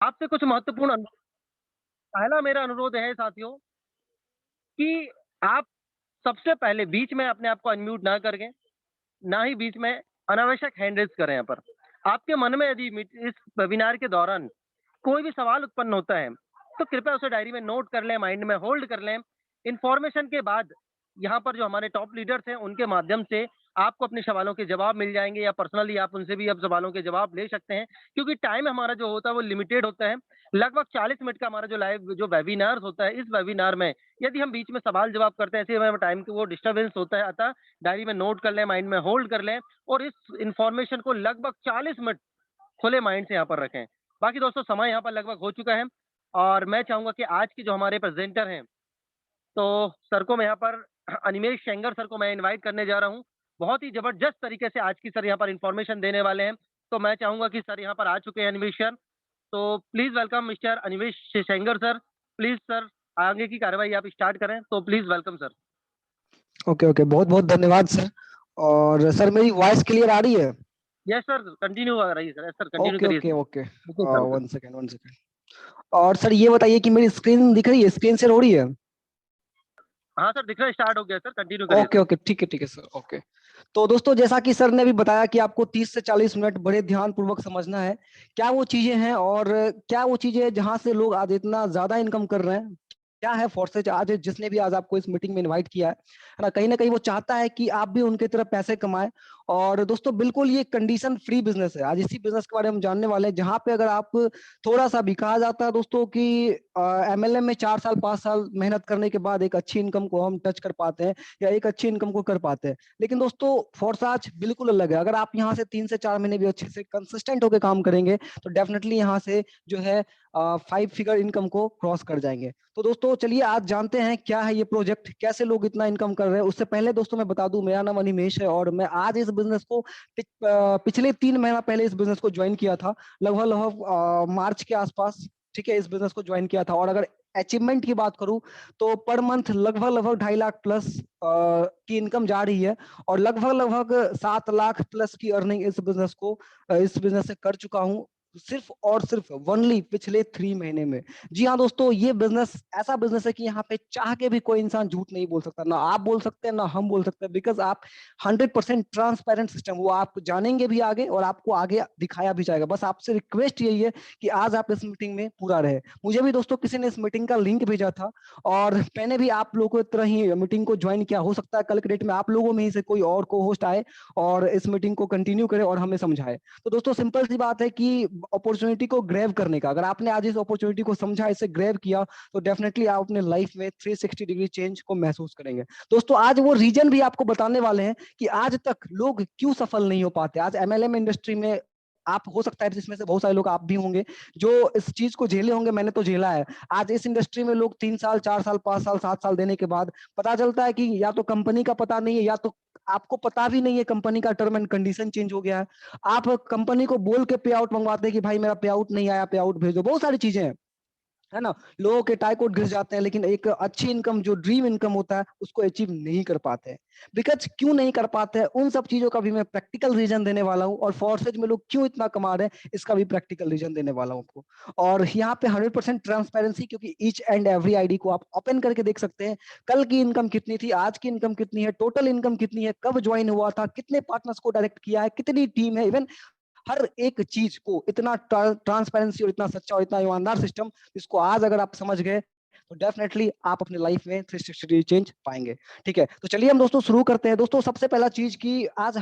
आपसे कुछ महत्वपूर्ण पहला मेरा अनुरोध है साथियों कि आप सबसे पहले बीच में अपने आप को अनम्यूट ना करके, ना ही बीच में अनावश्यक हैंड रेज़ करें यहाँ पर। आपके मन में यदि इस वेबिनार के दौरान कोई भी सवाल उत्पन्न होता है, तो कृपया उसे डायरी में नोट कर लें, माइंड में होल्ड कर लें। इन्फॉर्मेशन के बाद यहाँ पर जो हमारे टॉप लीडर्स हैं, उनके माध्यम से आपको अपने सवालों के जवाब मिल जाएँगे या पर्सनली आप उनसे भी अब सवालों के जवाब ले सकते हैं, क्योंकि टाइम हमारा जो होता है वो लिमिटेड होता है। लगभग 40 मिनट का हमारा जो लाइव जो वेबिनार होता है, इस वेबिनार में यदि हम बीच में सवाल-जवाब करते हैं, ऐसे में टाइम की वो डिस्टर्बेंस होता है, अतः डायरी में नोट कर लें, माइंड में होल्ड कर लें और इस इन्फॉर्मेशन को लगभग 40 मिनट खुले माइंड से यहाँ पर रखें। बाकी दोस्तों समय यहाँ पर लगभग हो चुका है और मैं चाहूँगा कि आज के जो हमारे प्रेज़ेंटर हैं, तो सर को मैं यहाँ पर अनिमेष शेंगर सर को मैं इनवाइट करने जा रहा हूँ। बहुत ही ज़बरदस्त तरीके से आज की सर यहाँ पर इन्फॉर्मेशन देने वाले हैं। तो मैं चाहूँगा कि सर यहाँ पर आ चुके हैं अनिमेष सर। तो please welcome mister Animesh Shenger sir. Please sir आगे की कार्रवाई आप स्टार्ट करें। तो please welcome sir. Okay okay, बहुत बहुत धन्यवाद सर। और सर मेरी वॉइस क्लियर आ रही है? यस सर, कंटिन्यू आ रही है सर। यस सर, कंटिन्यू ओके करिए okay sir. Okay, okay sir, okay. 1 second 1 second. और सर ये बताइए कि मेरी स्क्रीन दिख रही है, स्क्रीन शेयर हो रही है? हाँ सर, दिखना स्टार्ट हो गया सर, कंटिन्यू करिए ओके सर। ओके, ठीक है सर, ओके। तो दोस्तों जैसा कि सर ने भी बताया कि आपको 30 से 40 मिनट बड़े ध्यान पूर्वक समझना है क्या वो चीजें हैं और क्या वो चीजें जहां से लोग आज इतना ज्यादा इनकम कर रहे हैं। क्या है फोर्सेज आज जिसने भी आज आपको इस मीटिंग में इनवाइट किया है ना, कहीं ना कहीं वो चाहता है कि आप भी उनके तरफ पैसे कमाएं। और दोस्तों बिल्कुल ये कंडीशन फ्री बिजनेस है। आज इसी बिजनेस के बारे में हम जानने वाले हैं जहां पे अगर आप थोड़ा सा भी कहा जाता है दोस्तों कि एमएलएम में 4 साल 5 साल मेहनत करने के बाद एक अच्छी इनकम को हम टच कर पाते हैं या एक अच्छी इनकम को कर पाते हैं। लेकिन दोस्तों फोर्साज बिल्कुल अलग है। अगर आप यहाँ से 3 से 4 महीने भी अच्छे से कंसिस्टेंट होकर काम करेंगे तो डेफिनेटली यहाँ से जो है 5 फिगर इनकम को क्रॉस कर जाएंगे। तो दोस्तों चलिए आज जानते हैं क्या है ये प्रोजेक्ट, कैसे लोग इतना इनकम कर रहे हैं। उससे पहले दोस्तों मैं बता दूं मेरा नाम अनिमेष है और मैं आज इस बिजनेस को पिछले 3 महीना पहले इस बिजनेस को ज्वाइन किया था, लगभग लगभग मार्च के आसपास। ठीक है, इस बिजनेस को ज्वाइन किया था और अगर अचीवमेंट की बात करूं तो पर मंथ लगभग लगभग 2.5 लाख प्लस की इनकम जा रही है और लगभग लगभग 7 लाख प्लस की अर्निंग इस बिजनेस से कर चुका हूं, सिर्फ और सिर्फ ओनली पिछले 3 महीने में। जी हाँ दोस्तों, ये बिजनेस ऐसा बिजनेस है कि यहाँ पे चाह के भी कोई इंसान झूठ नहीं बोल सकता, ना आप बोल सकते हैं ना हम बोल सकते हैं, बिकॉज आप 100% ट्रांसपेरेंट सिस्टम वो आप जानेंगे भी आगे और आपको आगे दिखाया भी जाएगा। बस आपसे रिक्वेस्ट यही है कि आज आप इस मीटिंग में पूरा रहे। मुझे भी दोस्तों किसी ने इस मीटिंग का लिंक भेजा था और मैंने भी आप लोगों की तरह ही मीटिंग को ज्वाइन किया। हो सकता है कल के डेट में आप लोगों में ही से कोई और को होस्ट आए और इस मीटिंग को कंटिन्यू करे और हमें समझाए। तो दोस्तों सिंपल सी बात है कि अपॉर्चुनिटी को ग्रैब करने का, अगर आपने आज इस अपॉर्चुनिटी को समझा, इसे ग्रैब किया, तो डेफिनेटली आप अपने लाइफ में 360 डिग्री चेंज को महसूस करेंगे। दोस्तों आज वो रीजन भी आपको बताने वाले हैं कि आज तक लोग क्यों सफल नहीं हो पाते। आज एमएलएम इंडस्ट्री में आप हो सकता है जिसमें से बहुत सारे लोग आप भी होंगे जो इस चीज को झेले होंगे, मैंने तो झेला है। आज इस इंडस्ट्री में लोग 3 साल 4 साल 5 साल 7 साल देने के बाद पता चलता है कि या तो कंपनी का पता नहीं है या तो आपको पता भी नहीं है कंपनी का टर्म एंड कंडीशन चेंज हो गया है। आप कंपनी को बोल के पे आउट मंगवाते हैं कि भाई मेरा पे आउट नहीं आया, पे आउट भेजो, बहुत सारी चीजें हैं, है ना। लोगों के टाइकोट घिस जाते हैं लेकिन एक अच्छी इनकम जो ड्रीम इनकम होता है उसको अचीव नहीं कर पाते हैं। बिकॉज क्यों नहीं कर पाते हैं उन सब चीजों का भी मैं प्रैक्टिकल रीजन देने वाला हूँ और फोर्सेज में लोग क्यों इतना कमा रहे हैं इसका भी प्रैक्टिकल रीजन देने वाला हूँ आपको। और यहाँ पे 100% ट्रांसपेरेंसी, क्योंकि ईच एंड एवरी आईडी को आप ओपन करके देख सकते हैं। कल की इनकम कितनी थी, आज की इनकम कितनी है, टोटल इनकम कितनी है, कब ज्वाइन हुआ था, कितने पार्टनर्स को डायरेक्ट किया है, कितनी टीम है, इवन हर एक चीज को इतना ट्रांसपेरेंसी और इतना सच्चा और इतना ईमानदार सिस्टम, इसको आज अगर आप समझ गए तो डेफिनेटली आप अपने लाइफ में 360 डिग्री चेंज पाएंगे। ठीक है, तो चलिए हम दोस्तों शुरू करते हैं। दोस्तों सबसे पहला चीज कि आज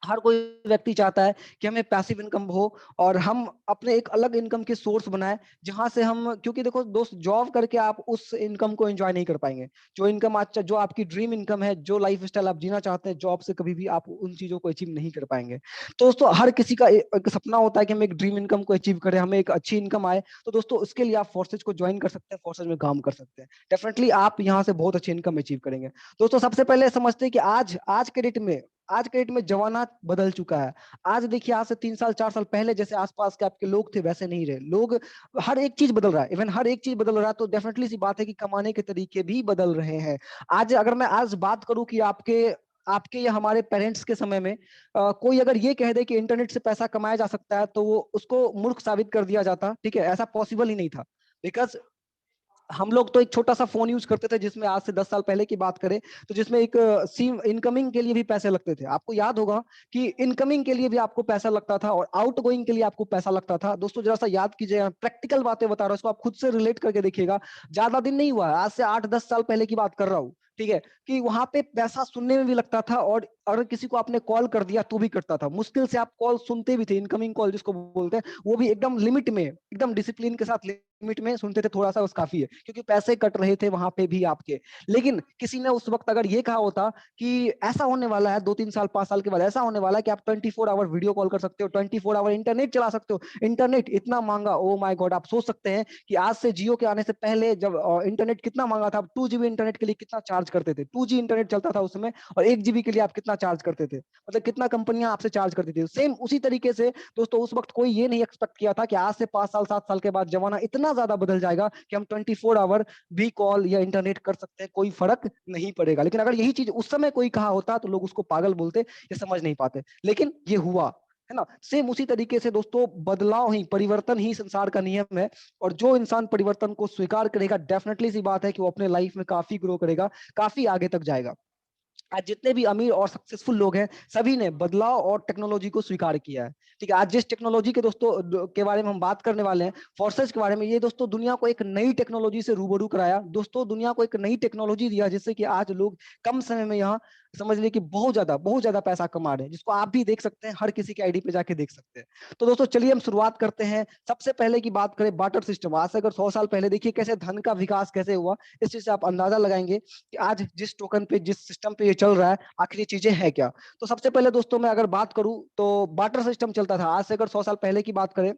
हर कोई व्यक्ति चाहता है कि हमें पैसिव इनकम हो और हम अपने एक अलग इनकम के सोर्स बनाए जहां से हम, क्योंकि देखो दोस्त जॉब करके आप उस इनकम को एंजॉय नहीं कर पाएंगे। जो इनकम अच्छा, जो आपकी ड्रीम इनकम है, जो लाइफ स्टाइल आप जीना चाहते हैं, जॉब से कभी भी आप उन चीजों को अचीव नहीं कर पाएंगे। तो दोस्तों हर किसी का एक सपना होता है कि हम एक ड्रीम इनकम को अचीव करें, हमें एक अच्छी इनकम आए। तो दोस्तों उसके लिए आप फोर्सेज को ज्वाइन कर सकते हैं, फोर्सेज में काम कर सकते हैं, डेफिनेटली आप यहाँ से बहुत अच्छी इनकम अचीव करेंगे। दोस्तों सबसे पहले समझते हैं कि आज के डेट में जमाना बदल चुका है। आज देखिए, आज से 3 साल 4 साल पहले जैसे आसपास के आपके लोग थे वैसे नहीं रहे लोग। हर एक चीज बदल रहा है, इवन हर एक चीज बदल रहा है, तो डेफिनेटली सी बात है कि कमाने के तरीके भी बदल रहे हैं। आज अगर मैं आज बात करूं कि आपके आपके या हमारे पेरेंट्स के समय में कोई अगर ये कह दे कि इंटरनेट से पैसा कमाया जा सकता है तो वो उसको मूर्ख साबित कर दिया जाता, ठीक है, ऐसा पॉसिबल ही नहीं था। बिकॉज हम लोग तो एक छोटा सा फोन यूज करते थे जिसमें आज से 10 साल पहले की बात करें तो जिसमें एक सिम इनकमिंग के लिए भी पैसे लगते थे। आपको याद होगा कि इनकमिंग के लिए भी आपको पैसा लगता था और आउट गोइंग के लिए आपको पैसा लगता था। दोस्तों जरा सा याद कीजिएगा, प्रैक्टिकल बातें बता रहा हूँ, इसको आप खुद से रिलेट करके देखिएगा। ज्यादा दिन नहीं हुआ है, आज से 8-10 साल पहले की बात कर रहा हूँ, ठीक है, कि वहां पे पैसा सुनने में भी लगता था और अगर किसी को आपने कॉल कर दिया तो भी कटता था। मुश्किल से आप कॉल सुनते भी थे, इनकमिंग कॉल जिसको बोलते हैं, वो भी एकदम लिमिट में, एकदम डिसिप्लिन के साथ लिमिट में सुनते थे, थोड़ा सा बस काफी है, क्योंकि पैसे कट रहे थे वहां पे भी आपके। लेकिन किसी ने उस वक्त अगर ये कहा होता कि ऐसा होने वाला है 2-3 साल 5 साल के बाद ऐसा होने वाला है कि आप 24 आवर वीडियो कॉल कर सकते हो, 24 आवर इंटरनेट चला सकते हो, इंटरनेट इतना महंगा, ओ माय गॉड, आप सोच सकते हैं कि आज से जियो के आने से पहले जब इंटरनेट कितना महंगा था, 2 GB इंटरनेट के लिए कितना चार्ज करते थे, 2G इंटरनेट चलता था उस समय, और 1 GB के लिए आप कितना चार्ज करते थे, मतलब कितना कंपनियां आपसे चार्ज करती थी। सेम उसी तरीके से दोस्तों उस वक्त कोई ये नहीं एक्सपेक्ट किया था कि आज से 5 साल 7 साल के बाद जमाना इतना ज्यादा बदल जाएगा कि हम 24 आवर भी कॉल या इंटरनेट कर सकते हैं, कोई फर्क नहीं पड़ेगा। लेकिन अगर यही चीज उस समय कोई कहा होता तो लोग उसको पागल बोलते या समझ नहीं पाते, लेकिन ये हुआ, है ना। सेम उसी तरीके से दोस्तों बदलाव ही, परिवर्तन ही संसार का नियम है। और जो इंसान परिवर्तन को स्वीकार करेगा, डेफिनेटली सी बात है कि वो अपने लाइफ में काफी ग्रो करेगा, काफी आगे तक जाएगा। आज जितने भी अमीर और सक्सेसफुल लोग हैं, सभी ने बदलाव और टेक्नोलॉजी को स्वीकार किया है, ठीक है। आज जिस टेक्नोलॉजी के दोस्तों के बारे में हम बात करने वाले हैं, फोर्सेज के बारे में, ये दोस्तों दुनिया को एक नई टेक्नोलॉजी से रूबरू कराया, दोस्तों दुनिया को एक नई टेक्नोलॉजी दिया जिससे कि आज लोग कम समय में यहाँ समझ लीजिए कि बहुत ज्यादा पैसा कमा रहे हैं, जिसको आप भी देख सकते हैं, हर किसी के आईडी पे जाके देख सकते हैं। तो दोस्तों चलिए हम शुरुआत करते हैं। सबसे पहले की बात करें बार्टर सिस्टम, आज से अगर 100 साल पहले देखिए कैसे धन का विकास कैसे हुआ, इस चीज से आप अंदाजा लगाएंगे कि आज जिस टोकन पे, जिस सिस्टम पे ये चल रहा है, आखिर ये चीजें हैं क्या। तो सबसे पहले दोस्तों मैं अगर बात करूं तो बार्टर सिस्टम चलता था, आज से अगर 100 साल पहले की बात करें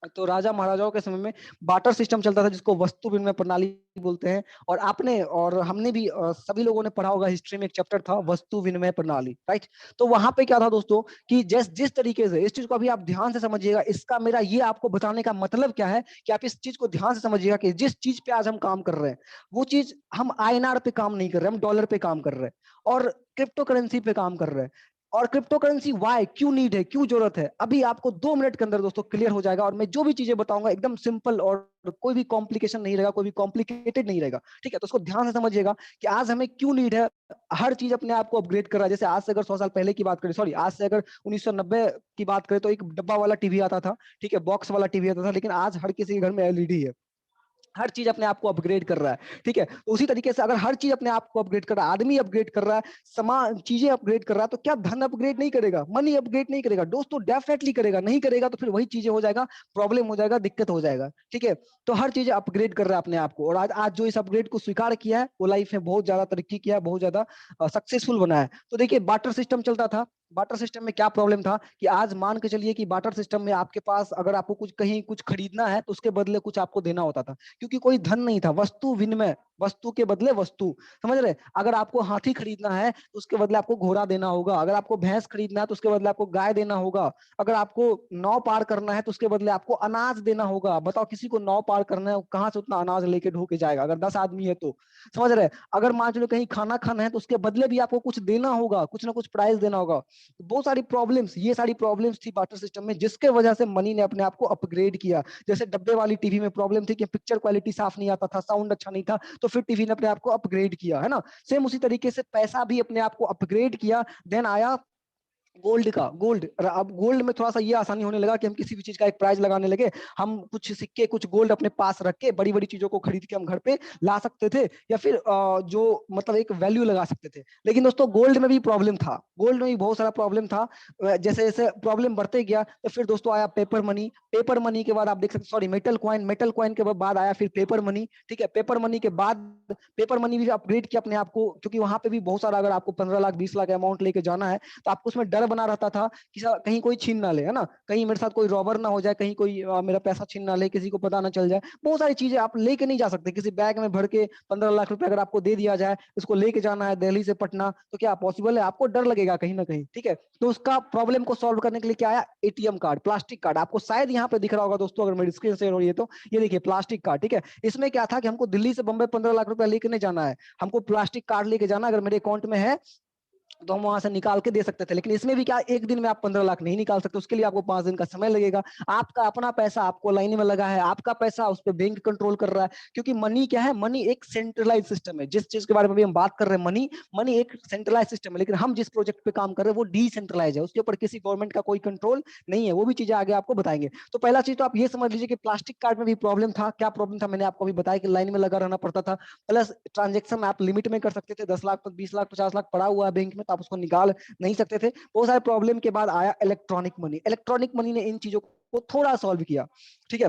तो राजा महाराजाओं के समय में बार्टर सिस्टम चलता था, जिसको वस्तु विनिमय प्रणाली बोलते हैं। और आपने और हमने भी सभी लोगों ने पढ़ा होगा, हिस्ट्री में एक चैप्टर था वस्तु विनिमय प्रणाली, राइट। तो वहां पे क्या था दोस्तों कि जिस जिस तरीके से, इस चीज को अभी आप ध्यान से समझिएगा, इसका मेरा ये आपको बताने का मतलब क्या है कि आप इस चीज को ध्यान से समझिएगा कि जिस चीज पे आज हम काम कर रहे हैं, वो चीज हम आईएनआर पे काम नहीं कर रहे, हम डॉलर पे काम कर रहे हैं और क्रिप्टो करेंसी पे काम कर रहे हैं। और क्रिप्टो करेंसी वाई, क्यों नीड है, क्यों जरूरत है, अभी आपको 2 मिनट के अंदर दोस्तों क्लियर हो जाएगा। और मैं जो भी चीजें बताऊंगा एकदम सिंपल और कोई भी कॉम्प्लिकेशन नहीं रहेगा, कोई भी कॉम्प्लिकेटेड नहीं रहेगा, ठीक है। तो उसको ध्यान से समझिएगा कि आज हमें क्यों नीड है। हर चीज अपने आप को अपग्रेड कर रहा है। जैसे आज से अगर 100 साल पहले की बात करें, सॉरी आज से अगर 1990 की बात करें तो एक डब्बा वाला टीवी आता था, ठीक है, बॉक्स वाला टीवी आता था, लेकिन आज हर किसी के घर में एलईडी है। हर चीज अपने आप को अपग्रेड कर रहा है, ठीक है। तो उसी तरीके से अगर हर चीज अपने आप को अपग्रेड कर रहा है, आदमी अपग्रेड कर रहा है, समान चीजें अपग्रेड कर रहा है, तो क्या धन अपग्रेड नहीं करेगा, मनी अपग्रेड नहीं करेगा दोस्तों? डेफिनेटली करेगा। नहीं करेगा तो फिर वही चीजें हो जाएगा, प्रॉब्लम हो जाएगा, दिक्कत हो जाएगा, ठीक है। तो हर चीज अपग्रेड कर रहा है अपने आप को, और आज आज जो इस अपग्रेड को स्वीकार किया है वो लाइफ में बहुत ज्यादा तरक्की किया है, बहुत ज्यादा सक्सेसफुल बना है। तो देखिए बार्टर सिस्टम चलता था। बार्टर सिस्टम में क्या प्रॉब्लम था कि आज मान के चलिए कि बार्टर सिस्टम में आपके पास अगर आपको कुछ कहीं कुछ खरीदना है तो उसके बदले कुछ आपको देना होता था, क्योंकि कोई धन नहीं था, वस्तु विनिमय, वस्तु के बदले वस्तु, समझ रहे। अगर आपको हाथी खरीदना है तो उसके बदले आपको घोड़ा देना होगा, अगर आपको भैंस खरीदना है तो उसके बदले आपको गाय देना होगा, अगर आपको नाव पार करना है तो उसके बदले आपको अनाज देना होगा। बताओ किसी को नाव पार करना है, कहाँ से उतना अनाज लेके ढो के जाएगा अगर 10 आदमी है तो, समझ रहे। अगर मान चलो कहीं खाना खाना है तो उसके बदले भी आपको कुछ देना होगा, कुछ ना कुछ प्राइस देना होगा। बहुत सारी प्रॉब्लम्स, ये सारी प्रॉब्लम्स थी बार्टर सिस्टम में, जिसके वजह से मनी ने अपने आप को अपग्रेड किया। जैसे डब्बे वाली टीवी में प्रॉब्लम थी कि पिक्चर क्वालिटी साफ नहीं आता था, साउंड अच्छा नहीं था, तो फिर टीवी ने अपने आप को अपग्रेड किया, है ना। सेम उसी तरीके से पैसा भी अपने आप को अपग्रेड किया। देन आया गोल्ड का, गोल्ड। अब गोल्ड में थोड़ा सा ये आसानी होने लगा कि हम किसी भी चीज का एक प्राइस लगाने लगे, हम कुछ सिक्के कुछ गोल्ड अपने पास रख के बड़ी बड़ी चीजों को खरीद के हम घर पे ला सकते थे, या फिर जो मतलब एक वैल्यू लगा सकते थे। लेकिन दोस्तों गोल्ड में भी प्रॉब्लम था, गोल्ड में भी बहुत सारा प्रॉब्लम था। जैसे जैसे प्रॉब्लम बढ़ते गया तो फिर दोस्तों आया पेपर मनी। पेपर मनी के बाद आप देख सकते, sorry metal coin, metal coin के बाद आया फिर पेपर मनी, ठीक है। पेपर मनी के बाद पेपर मनी भी अपग्रेड किया अपने आप को, क्योंकि वहां पे भी बहुत सारा, अगर आपको 15 लाख 20 लाख अमाउंट लेके जाना है तो आपको उसमें डर बना रहता था कि कहीं कोई छीन ना ले, है ना, कहीं मेरे साथ कोई रॉबर ना हो जाए, कहीं कोई मेरा पैसा छीन ना ले, किसी को पता ना चल जाए। बहुत सारी चीजें आप लेके नहीं जा सकते, किसी बैग में भर के 15 लाख रुपए अगर आपको दे दिया जाए, इसको लेके जाना है दिल्ली से पटना, तो क्या पॉसिबल है? आपको डर लगेगा कहीं ना कहीं, ठीक है। तो उसका प्रॉब्लम को सॉल्व करने के लिए क्या आया? ATM card, plastic card. आपको शायद यहाँ पे दिख रहा होगा दोस्तों, अगर मेरी स्क्रीन शेयर हो रही है तो ये देखिए प्लास्टिक कार्ड, ठीक है। इसमें क्या था कि हमको दिल्ली से बम्बई 15 लाख रुपए लेके नहीं जाना है, हमको प्लास्टिक कार्ड लेके जाना। अगर मेरे अकाउंट में है तो हम वहां से निकाल के दे सकते थे, लेकिन इसमें भी क्या, एक दिन में आप 15 लाख नहीं निकाल सकते, उसके लिए आपको 5 दिन का समय लगेगा। आपका अपना पैसा आपको लाइन में लगा है, आपका पैसा उस पर बैंक कंट्रोल कर रहा है, क्योंकि मनी क्या है, मनी एक सेंट्रलाइज सिस्टम है। जिस चीज के बारे में भी हम बात कर रहे हैं, मनी मनी एक सेंट्रलाइज सिस्टम है, लेकिन हम जिस प्रोजेक्ट पे काम कर रहे हैं वो डिसेंट्रलाइज है, उसके ऊपर किसी गवर्नमेंट का कोई कंट्रोल नहीं है। वो भी चीजें आगे आपको बताएंगे। तो पहला चीज तो आप ये समझ लीजिए कि प्लास्टिक कार्ड में भी प्रॉब्लम था। क्या प्रॉब्लम था, मैंने आपको भी बताया कि लाइन में लगा रहना पड़ता था, प्लस ट्रांजेक्शन आप लिमिट में कर सकते थे, 10 लाख 20 लाख 50 लाख पड़ा हुआ है बैंक में तो आप उसको निकाल नहीं सकते थे। बहुत सारे प्रॉब्लम के बाद आया इलेक्ट्रॉनिक मनी। इलेक्ट्रॉनिक मनी ने इन चीजों को थोड़ा सॉल्व किया। ठीक है,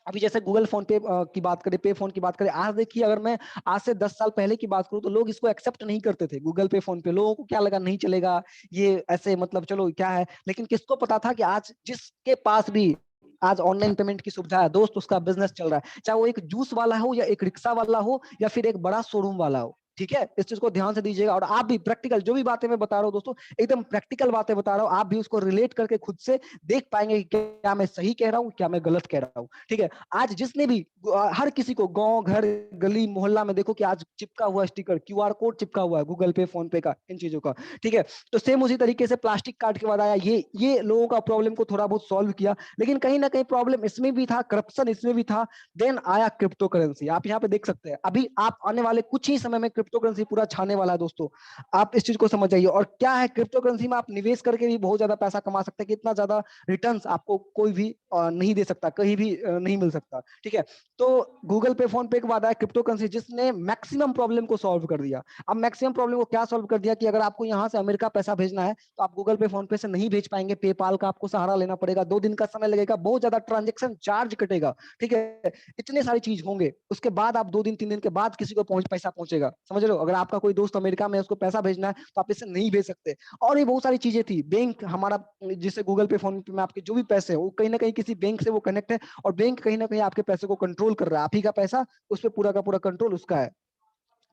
अभी जैसे गूगल फोन पे की बात करें, पे फोन की बात करें, आज देखिए, अगर मैं आज से 10 साल पहले की बात करूं तो लोग इसको एक्सेप्ट नहीं करते थे। गूगल पे फोन पे लोगों को क्या लगा, नहीं चलेगा ये ऐसे, मतलब चलो क्या है। लेकिन किसको पता था कि आज जिसके पास भी आज ऑनलाइन पेमेंट की सुविधा है दोस्त, उसका बिजनेस चल रहा है, चाहे वो एक जूस वाला हो या एक रिक्शा वाला हो या फिर एक बड़ा शोरूम वाला हो। ठीक है, इस चीज को ध्यान से दीजिएगा। और आप भी प्रैक्टिकल, जो भी बातें मैं बता रहा हूँ दोस्तों, एकदम प्रैक्टिकल बातें बता रहा हूँ, आप भी उसको रिलेट करके खुद से देख पाएंगे कि क्या मैं सही कह रहा हूँ, क्या मैं गलत कह रहा हूँ। ठीक है, आज जिसने भी हर किसी को गांव घर गली मोहल्ला में देखो कि आज चिपका हुआ स्टिकर, क्यूआर कोड चिपका हुआ है गूगल पे फोन पे का, इन चीजों का। ठीक है, तो सेम उसी तरीके से प्लास्टिक कार्ड के बाद आया ये लोगों का प्रॉब्लम को थोड़ा बहुत सॉल्व किया, लेकिन कहीं ना कहीं प्रॉब्लम इसमें भी था, करप्शन इसमें भी था। देन आया क्रिप्टो करेंसी। आप यहाँ पे देख सकते हैं, अभी आप आने वाले कुछ ही समय में क्रिप्टो करेंसी पूरा छाने वाला है दोस्तों। आप इस चीज को समझ जाइए। और क्या है, क्रिप्टो करेंसी में आप निवेश करके भी बहुत ज्यादा पैसा कमा सकते हैं, कि इतना ज्यादा रिटर्न्स आपको कोई भी नहीं दे सकता, कहीं भी नहीं मिल सकता। ठीक है, तो गूगल पे फोन पे के बाद आया क्रिप्टो करेंसी, जिसने मैक्सिमम प्रॉब्लम को सॉल्व कर दिया। अब मैक्सिमम प्रॉब्लम को क्या सॉल्व कर दिया, कि अगर आपको यहाँ से अमेरिका पैसा भेजना है तो आप गूगल पे फोन पे से नहीं भेज पाएंगे, पेपाल का आपको सहारा लेना पड़ेगा, 2 दिन का समय लगेगा, बहुत ज्यादा ट्रांजेक्शन चार्ज कटेगा। ठीक है, इतने सारी चीज होंगे, उसके बाद आप 2 दिन 3 दिन के बाद किसी को पैसा पहुंचेगा। समझ रहे हो, अगर आपका कोई दोस्त अमेरिका में है, उसको पैसा भेजना है तो आप इससे नहीं भेज सकते। और ये बहुत सारी चीजें थी। बैंक हमारा, जिससे गूगल पे फोन पे में आपके जो भी पैसे है वो कहीं ना कहीं किसी बैंक से वो कनेक्ट है, और बैंक कहीं ना कहीं आपके पैसे को कंट्रोल कर रहा है, आप ही का पैसा, उस पर पूरा का पूरा कंट्रोल उसका है।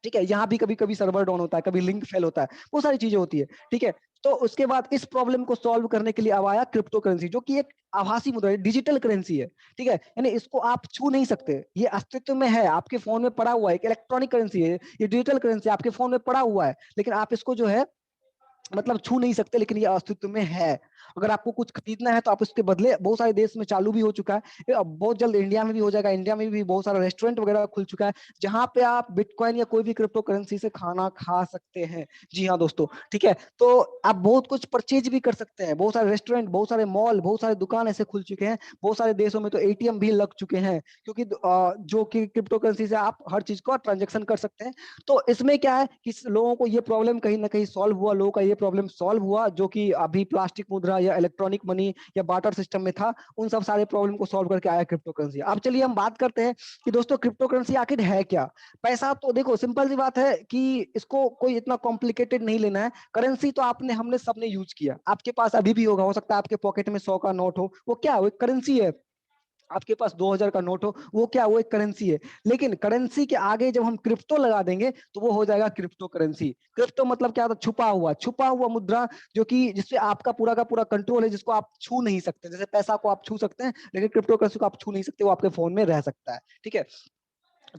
ठीक है, यहाँ भी कभी कभी सर्वर डाउन होता है, कभी लिंक फेल होता है, वो सारी चीजें होती है। ठीक है, तो उसके बाद इस प्रॉब्लम को सॉल्व करने के लिए अब आया क्रिप्टो करेंसी, जो कि एक आभासी मुद्रा है, डिजिटल करेंसी है। ठीक है, यानी इसको आप छू नहीं सकते, ये अस्तित्व में है, आपके फोन में पड़ा हुआ है, एक इलेक्ट्रॉनिक करेंसी है, ये डिजिटल करेंसी आपके फोन में पड़ा हुआ है, लेकिन आप इसको जो है मतलब छू नहीं सकते, लेकिन ये अस्तित्व में है। अगर आपको कुछ खरीदना है तो आप उसके बदले, बहुत सारे देश में चालू भी हो चुका है, ये अब बहुत जल्द इंडिया में भी हो जाएगा। इंडिया में भी बहुत सारा रेस्टोरेंट वगैरह खुल चुका है, जहां पे आप बिटकॉइन या कोई भी क्रिप्टो करेंसी से खाना खा सकते हैं। जी हाँ दोस्तों। ठीक है, तो आप बहुत कुछ परचेज भी कर सकते हैं, बहुत सारे रेस्टोरेंट, बहुत सारे मॉल, बहुत सारे दुकान ऐसे खुल चुके हैं, बहुत सारे देशों में तो एटीएम भी लग चुके हैं, क्योंकि जो कि क्रिप्टो करेंसी से आप हर चीज का ट्रांजेक्शन कर सकते हैं। तो इसमें क्या है कि लोगों को ये प्रॉब्लम कहीं ना कहीं सॉल्व हुआ, लोगों का ये प्रॉब्लम सॉल्व हुआ, जो कि अभी प्लास्टिक मुद्रा या इलेक्ट्रॉनिक मनी या बार्टर सिस्टम में था, उन सब सारे प्रॉब्लम को सॉल्व करके आया क्रिप्टो करेंसी। अब चलिए हम बात करते हैं कि दोस्तों क्रिप्टो करेंसी आखिर है क्या। पैसा तो देखो सिंपल सी बात है कि इसको कोई इतना कॉम्प्लिकेटेड नहीं लेना है। करेंसी तो आपने, हमने सबने यूज किया, आपके पास अभी भी होगा, हो सकता है आपके पॉकेट में 100 का नोट हो, वो क्या, वो करेंसी है। आपके पास 2000 का नोट हो, वो क्या, वो एक करेंसी है। लेकिन करेंसी के आगे जब हम क्रिप्टो लगा देंगे तो वो हो जाएगा क्रिप्टो करेंसी। क्रिप्टो मतलब क्या होता है, छुपा हुआ मुद्रा, जो कि जिससे आपका पूरा का पूरा कंट्रोल है, जिसको आप छू नहीं सकते। जैसे पैसा को आप छू सकते हैं, लेकिन क्रिप्टो करेंसी को आप छू नहीं सकते, वो आपके फोन में रह सकता है। ठीक है,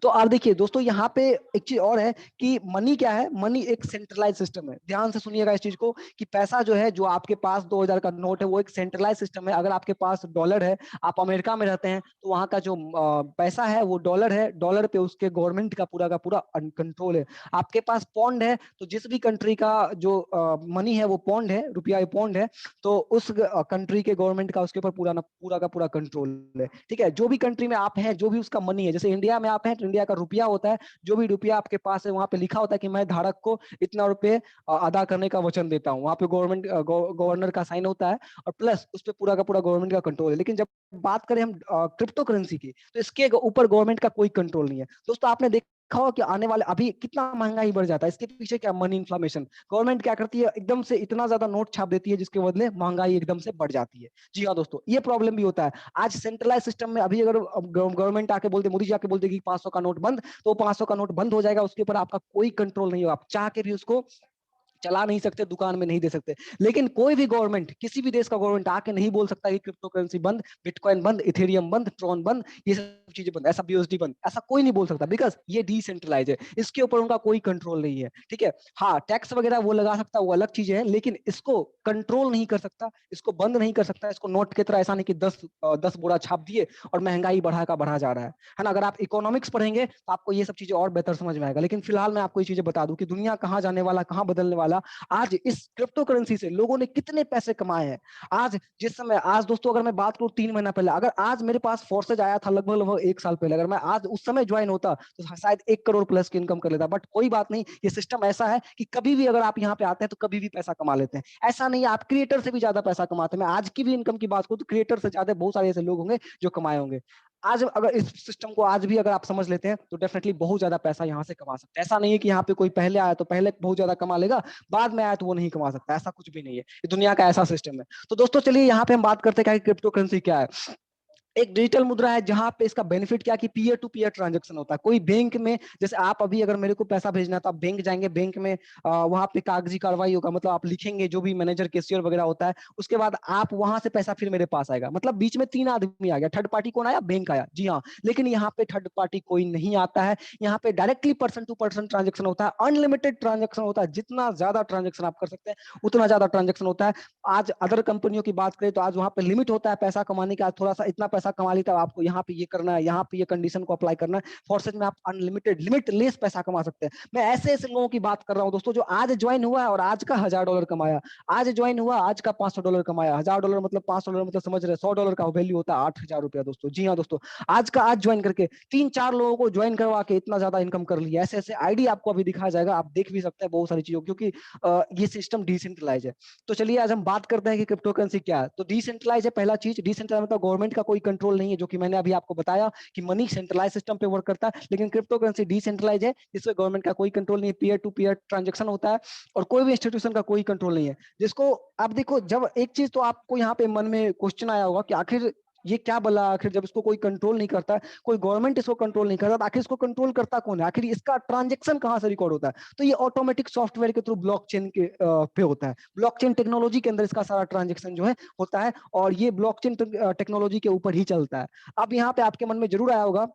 तो आप देखिए दोस्तों, यहाँ पे एक चीज और है कि मनी क्या है, मनी एक सेंट्रलाइज सिस्टम है। ध्यान से सुनिएगा इस चीज को, कि पैसा जो है, जो आपके पास 2000 का नोट है, वो एक सेंट्रलाइज सिस्टम है। अगर आपके पास डॉलर है, आप अमेरिका में रहते हैं, तो वहां का जो पैसा है वो डॉलर है, डॉलर पे उसके गवर्नमेंट का पूरा कंट्रोल है। आपके पास पौंड है, तो जिस भी कंट्री का जो मनी है वो पौंड है, रुपया पौंड है, तो उस कंट्री के गवर्नमेंट का उसके ऊपर पूरा का पूरा कंट्रोल है। ठीक है, जो भी कंट्री में आप हैं, जो भी उसका मनी है, जैसे इंडिया में आप हैं तो इंडिया का रुपया होता है, जो भी रुपया आपके पास है वहां पे लिखा होता है कि मैं धारक को इतना रुपए अदा करने का वचन देता हूँ, वहां पे गवर्नमेंट गवर्नर का साइन होता है, और प्लस उस पर पूरा का पूरा गवर्नमेंट का कंट्रोल है। लेकिन जब बात करें हम क्रिप्टो करेंसी की, तो इसके ऊपर गवर्नमेंट का कोई कंट्रोल नहीं है दोस्तों। आपने देखा होगा कि आने वाले, अभी कितना महंगाई बढ़ जाता है, इसके पीछे क्या, मनी इन्फ्लेमेशन। गवर्नमेंट क्या करती है, एकदम से इतना ज्यादा नोट छाप देती है, जिसके बदले महंगाई एकदम से बढ़ जाती है। जी हाँ दोस्तों, ये प्रॉब्लम भी होता है। आज सेंट्रलाइज सिस्टम में अभी अगर गवर्नमेंट आके बोलते, मोदी जी आके बोलते कि 500 का नोट बंद, तो 500 का नोट बंद हो जाएगा, उसके ऊपर आपका कोई कंट्रोल नहीं होगा, आप चाह के भी उसको चला नहीं सकते, दुकान में नहीं दे सकते। लेकिन कोई भी गवर्नमेंट, किसी भी देश का गवर्नमेंट आके नहीं बोल सकता कि क्रिप्टो करेंसी बंद, बिटकॉइन बंद, इथेरियम बंद, ट्रॉन बंद, ये सब चीजें बंद, ऐसा बीओएसडी बंद, ऐसा कोई नहीं बोल सकता, बिकॉज ये डिसेंट्रलाइज है, इसके ऊपर उनका कोई कंट्रोल नहीं है। ठीक है, हाँ टैक्स वगैरह वो लगा सकता है, वो अलग चीजें हैं, लेकिन इसको कंट्रोल नहीं कर सकता, इसको बंद नहीं कर सकता। इसको नोट की तरह ऐसा नहीं कि 10 बोरा छाप दिए और महंगाई बढ़ा का बढ़ा जा रहा है ना। अगर आप इकोनॉमिक्स पढ़ेंगे तो आपको ये सब चीजें और बेहतर समझ में आएगा। लेकिन फिलहाल मैं आपको ये चीजें बता दूं कि दुनिया कहाँ जाने वाला, कहाँ बदलने वाला, आज इस क्रिप्टो करेंसी से लोगों ने कितने पैसे कमाए हैं। आज जिस समय, आज दोस्तों अगर मैं बात करूं 3 महीना पहले, अगर आज मेरे पास फोर्सेज आया था लगभग लगभग 1 साल पहले, अगर मैं आज उस समय ज्वाइन होता तो शायद 1 करोड़ प्लस की इनकम कर लेता। बट कोई बात नहीं, ये सिस्टम ऐसा है कि कभी भी अगर आप यहाँ पे आते हैं तो कभी भी पैसा कमा लेते हैं। ऐसा नहीं है, आप क्रिएटर से भी ज्यादा पैसा कमाते हैं। मैं आज की भी इनकम की बात करूं तो क्रिएटर से ज्यादा बहुत सारे ऐसे लोग होंगे जो कमाए होंगे। आज अगर इस सिस्टम को आज भी अगर आप समझ लेते हैं तो डेफिनेटली बहुत ज्यादा पैसा यहाँ से कमा सकते हैं। ऐसा नहीं है कि यहाँ पे कोई पहले आया तो पहले बहुत ज्यादा कमा लेगा, बाद में आया तो वो नहीं कमा सकता, ऐसा कुछ भी नहीं है। ये दुनिया का ऐसा सिस्टम है। तो दोस्तों चलिए यहाँ पे हम बात करते हैं कि क्रिप्टो करेंसी क्या है। एक डिजिटल मुद्रा है जहां पे इसका बेनिफिट क्या कि पीयर टू पीयर ट्रांजैक्शन होता है। कोई बैंक में, जैसे आप अभी अगर मेरे को पैसा भेजना है तो आप बैंक जाएंगे, बैंक में वहां पे कागजी कार्रवाई होगा, मतलब आप लिखेंगे जो भी मैनेजर कैशियर वगैरह होता है, उसके बाद आप वहां से पैसा फिर मेरे पास आएगा। मतलब बीच में 3 आदमी आ गया, थर्ड पार्टी कौन आया, बैंक आया, जी हाँ। लेकिन यहाँ पे थर्ड पार्टी कोई नहीं आता है, यहाँ पे directly person to person transaction होता है, अनलिमिटेड ट्रांजेक्शन होता है, जितना ज्यादा ट्रांजेक्शन आप कर सकते हैं उतना ज्यादा ट्रांजेक्शन होता है। आज अदर कंपनियों की बात करें तो आज वहां पे लिमिट होता है पैसा कमाने का, थोड़ा सा इतना पैसा कमा लेता है, आपको यहाँ पे ये करना है, यहाँ पे ये कंडीशन को अप्लाई करना है। फॉरसेज में आप अनलिमिटेड लिमिटलेस पैसा कमा सकते हैं। मैं ऐसे ऐसे लोगों की बात कर रहा हूँ दोस्तों जो आज ज्वाइन हुआ है और आज का $1000 कमाया, आज ज्वाइन हुआ आज का $500 कमाया। $1000 मतलब $500 मतलब समझ रहे, $100 का वैल्यू होता है ₹8000 दोस्तों। जी हाँ दोस्तों, आज का आज ज्वाइन करके 3-4 लोगों को ज्वाइन करवा के इतना ज्यादा इनकम कर लिया। ऐसे ऐसे आईडी आपको अभी दिखाया जाएगा, आप देख भी सकते हैं बहुत सारी चीजों, क्योंकि ये सिस्टम डिसेंट्रलाइज है। तो चलिए आज हम बात करते हैं कि क्रिप्टो करेंसी क्या है। तो डिसेंट्रलाइज है पहला चीज, डिसेंट्रलाइज मतलब गवर्नमेंट का कोई कंट्रोल नहीं है, जो कि मैंने अभी आपको बताया कि मनी सेंट्रलाइज सिस्टम पे वर्क करता है। लेकिन क्रिप्टो करेंसी डिसेंट्रलाइज है, जिसमें गवर्नमेंट का कोई कंट्रोल नहीं है, पीयर टू पीयर ट्रांजेक्शन होता है और कोई भी इंस्टीट्यूशन का कोई कंट्रोल नहीं है। जिसको आप देखो, जब एक चीज तो आपको यहाँ पे मन में क्वेश्चन आया होगा कि आखिर ये क्या बला, आखिर जब इसको कोई कंट्रोल नहीं करता, कोई गवर्नमेंट इसको कंट्रोल नहीं करता, तो आखिर इसको कंट्रोल करता कौन है, आखिर इसका ट्रांजेक्शन कहाँ से रिकॉर्ड होता है। तो ये ऑटोमेटिक सॉफ्टवेयर के थ्रू ब्लॉकचेन के पे होता है। ब्लॉकचेन टेक्नोलॉजी के अंदर इसका सारा ट्रांजेक्शन जो है होता है और ये ब्लॉकचेन टेक्नोलॉजी के ऊपर ही चलता है। अब यहाँ पे आपके मन में जरूर आया होगा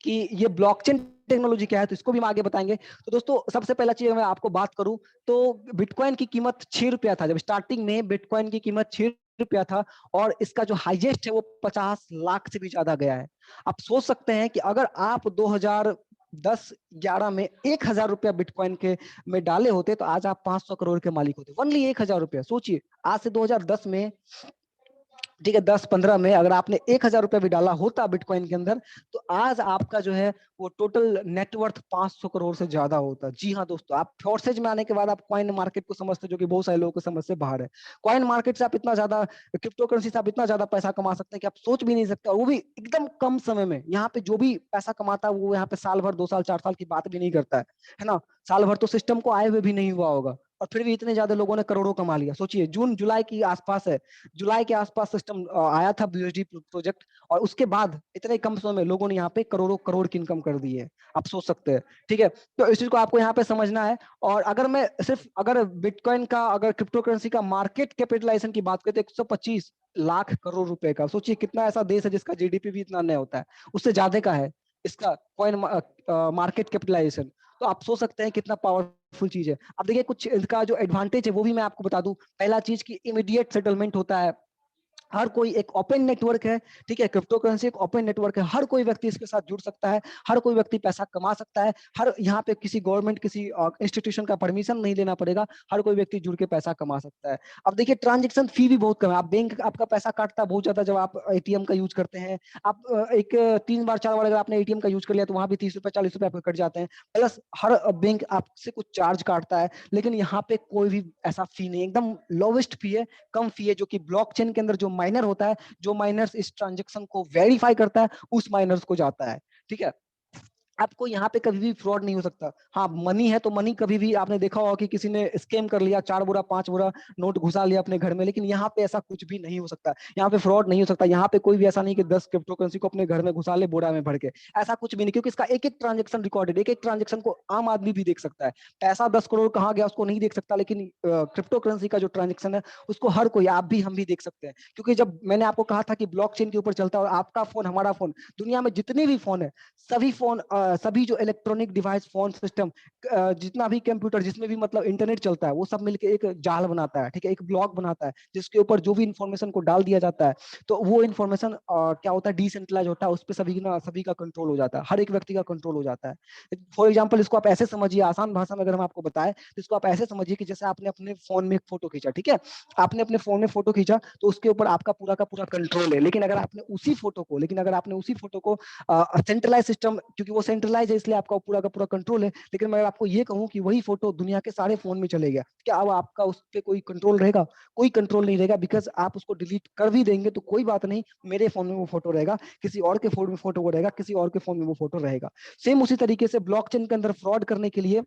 कि ये ब्लॉकचेन टेक्नोलॉजी क्या है, तो इसको भी हम आगे बताएंगे। तो दोस्तों सबसे पहला चीज मैं आपको बात करूं तो बिटकॉइन की कीमत ₹6 था। जब स्टार्टिंग में बिटकॉइन की कीमत ₹6 था और इसका जो हाईएस्ट है वो 50 लाख से भी ज्यादा गया है। आप सोच सकते हैं कि अगर आप 2010-11 में ₹1000 बिटकॉइन के में डाले होते तो आज आप 500 करोड़ के मालिक होते, ओनली ₹1000। सोचिए आज से 2010 में, ठीक है, 10-15 में अगर आपने ₹1000 भी डाला होता बिटकॉइन के अंदर तो आज आपका जो है वो टोटल नेटवर्थ 500 करोड़ से ज्यादा होता। जी हाँ दोस्तों, आप फोर्सेज में आने के बाद आप कॉइन मार्केट को समझते, जो कि बहुत सारे लोगों को समझ से बाहर है। कॉइन मार्केट से आप इतना ज्यादा, क्रिप्टो करेंसी से आप इतना ज्यादा पैसा कमा सकते हैं कि आप सोच भी नहीं सकते, और वो भी एकदम कम समय में। यहाँ पे जो भी पैसा कमाता है वो यहाँ पे साल भर, 2 साल, 4 साल की बात भी नहीं करता है ना। साल भर तो सिस्टम को आए हुए भी नहीं हुआ होगा और फिर भी इतने ज्यादा लोगों ने करोड़ों कमा लिया। सोचिए जून जुलाई की आसपास है, जुलाई के आसपास सिस्टम आया था बीएसडी प्रोजेक्ट, और उसके बाद इतने कम समय में लोगों ने यहाँ पे करोड़ों करोड़ की इनकम कर दी है। आप सोच सकते हैं, ठीक है। तो इस चीज को आपको यहाँ पे समझना है। और अगर मैं सिर्फ अगर बिटकॉइन का, अगर क्रिप्टो करेंसी का मार्केट कैपिटलाइजेशन की बात करें तो 125 लाख करोड़ रुपए का। सोचिए कितना ऐसा देश है जिसका जीडीपी भी इतना नहीं होता है, उससे ज्यादा का है इसका कॉइन मार्केट कैपिटलाइजेशन। तो आप सोच सकते हैं कितना पावरफुल चीज है। अब देखिए कुछ इसका जो एडवांटेज है वो भी मैं आपको बता दूं। पहला चीज की इमीडिएट सेटलमेंट होता है, हर कोई, एक ओपन नेटवर्क है, ठीक है। क्रिप्टो करेंसी एक ओपन नेटवर्क है, हर कोई व्यक्ति इसके साथ जुड़ सकता है, हर कोई व्यक्ति पैसा कमा सकता है। हर यहाँ पे किसी गवर्नमेंट, किसी इंस्टीट्यूशन का परमिशन नहीं लेना पड़ेगा, हर कोई व्यक्ति जुड़ के पैसा कमा सकता है। अब देखिए ट्रांजेक्शन फी भी बहुत कम है। आप बैंक आपका पैसा काटता है बहुत ज्यादा जब आप एटीएम का यूज करते हैं। आप एक 3 बार 4 बार अगर आपने एटीएम का यूज कर लिया तो वहां भी ₹30 ₹40 आपके कट जाते हैं, प्लस हर बैंक आपसे कुछ चार्ज काटता है। लेकिन यहाँ पे कोई भी ऐसा फी नहीं, एकदम लोवेस्ट फी है, कम फी है, जो कि ब्लॉकचेन के अंदर जो माइनर होता है, जो माइनर्स इस ट्रांजेक्शन को वेरीफाई करता है, उस माइनर्स को जाता है, ठीक है। आपको यहाँ पे कभी भी फ्रॉड नहीं हो सकता। हाँ, मनी है तो मनी कभी भी आपने देखा होगा कि किसी ने स्कैम कर लिया, 4 बोरा 5 बोरा नोट घुसा लिया अपने घर में, लेकिन यहाँ पे ऐसा कुछ भी नहीं हो सकता। यहाँ पे फ्रॉड नहीं हो सकता। यहाँ पे कोई भी ऐसा नहीं कि 10 क्रिप्टो करेंसी को अपने घर में घुसा ले बोरा में भर के, ऐसा कुछ भी नहीं, क्योंकि इसका एक एक ट्रांजेक्शन रिकॉर्डेड, एक एक ट्रांजेक्शन को आम आदमी भी देख सकता है। पैसा 10 करोड़ कहाँ गया उसको नहीं देख सकता, लेकिन क्रिप्टो करेंसी का जो ट्रांजेक्शन है उसको हर कोई, आप भी हम भी देख सकते हैं। क्योंकि जब मैंने आपको कहा था कि ब्लॉकचेन के ऊपर चलता है, और आपका फोन हमारा फोन, दुनिया में जितने भी फोन है, सभी फोन सभी जो इलेक्ट्रॉनिक डिवाइस, फोन सिस्टम, जितना भी कंप्यूटर जिसमें भी मतलब इंटरनेट चलता है, वो सब मिलके एक जाल बनाता है, ठीक है, एक ब्लॉक बनाता है, जिसके ऊपर जो भी इंफॉर्मेशन को डाल दिया जाता है, तो वो इंफॉर्मेशन क्या होता है, डिसेंट्रलाइज होता है, उस पर सभी का कंट्रोल हो जाता है, हर एक व्यक्ति का कंट्रोल हो जाता है। फॉर एग्जाम्पल, इसको आप ऐसे समझिए, आसान भाषा में अगर हम आपको बताएं तो इसको आप ऐसे समझिए कि जैसे आपने अपने फोन में एक फोटो खींचा, ठीक है, आपने अपने फोन में फोटो खींचा तो उसके ऊपर आपका पूरा का पूरा कंट्रोल है। लेकिन अगर आपने उसी फोटो को सेंट्रलाइज सिस्टम, क्योंकि वो सेंट्रलाइज है इसलिए आपका पूरा का पूरा कंट्रोल है, लेकिन मैं आपको ये कहूं कि वही फोटो दुनिया के सारे फोन में चले गया, क्या अब आपका उस पर कोई कंट्रोल रहेगा? कोई कंट्रोल नहीं रहेगा, बिकॉज आप उसको डिलीट कर भी देंगे तो कोई बात नहीं, मेरे फोन में वो फोटो रहेगा, किसी और के फोन में फोटो वो रहेगा, किसी और के फोन में वो फोटो रहेगा। सेम उसी तरीके से ब्लॉकचेन के अंदर फ्रॉड करने के लिए,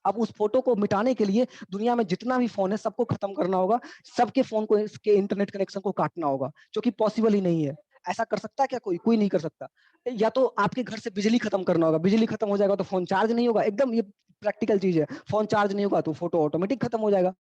अब उस फोटो को मिटाने के लिए दुनिया में जितना भी फोन है सबको खत्म करना होगा, सबके फोन को, इसके इंटरनेट कनेक्शन को काटना होगा, जो कि पॉसिबल ही नहीं है। ऐसा कर सकता है क्या कोई? कोई नहीं कर सकता। या तो आपके घर से बिजली खत्म करना होगा, बिजली खत्म हो जाएगा तो फोन चार्ज नहीं होगा, एकदम ये प्रैक्टिकल चीज है, फोन चार्ज नहीं होगा तो फोटो ऑटोमेटिक खत्म हो जाएगा।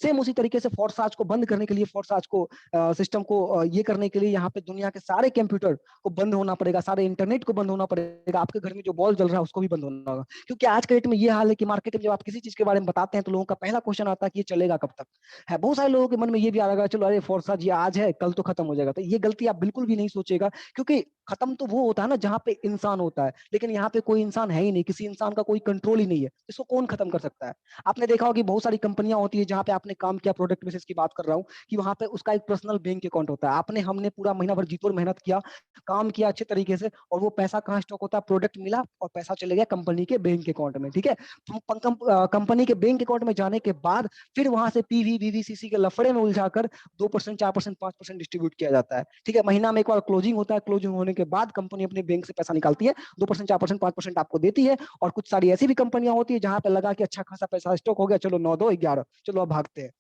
सेम उसी तरीके से फोर्साज को बंद करने के लिए, फोर्साज को सिस्टम को ये करने के लिए, यहाँ पे दुनिया के सारे कंप्यूटर को बंद होना पड़ेगा, सारे इंटरनेट को बंद होना पड़ेगा, आपके घर में जो बॉल जल रहा है उसको भी बंद होना होगा। क्योंकि आज के डेट में ये हाल है कि मार्केट में जब आप किसी चीज के बारे में बताते हैं तो लोगों का पहला क्वेश्चन आता है कि ये चलेगा कब तक। है, बहुत सारे लोगों के मन में ये भी आ रहा है, चलो अरे फोर्साज ये आज है कल तो खत्म हो जाएगा, तो ये गलती आप बिल्कुल भी नहीं सोचेगा, क्योंकि खत्म तो वो होता है ना जहाँ पे इंसान होता है, लेकिन यहाँ पे कोई इंसान है ही नहीं, किसी इंसान का कोई कंट्रोल ही नहीं है, इसको कौन खत्म कर सकता है? आपने देखा होगा कि बहुत सारी कंपनियां होती है जहां पे आपने काम किया, प्रोडक्ट बेसिस की बात कर रहा हूँ, कि वहां पे उसका एक पर्सनल बैंक अकाउंट होता है, आपने हमने पूरा महीना भर जी तोड़ मेहनत किया, काम किया अच्छे तरीके से, और वो पैसा कहाँ स्टॉक होता है? प्रोडक्ट मिला और पैसा चले गया कंपनी के बैंक अकाउंट में, ठीक है। कंपनी के बैंक अकाउंट में जाने के बाद फिर वहां से पीवी वीवीसीसी के लफड़े में उलझाकर 2%, 4%, 5% डिस्ट्रीब्यूट किया जाता है, ठीक है। महीना में एक बार क्लोजिंग होता है, क्लोजिंग होने के बाद कंपनी अपने बैंक से पैसा निकालती है, 2%, 4%, 5% आपको देती है। और कुछ सारी ऐसी भी कंपनियां होती है जहां पे लगा कि अच्छा खासा पैसा स्टॉक हो गया, चलो 9 2 11, चलो अब भागते हैं।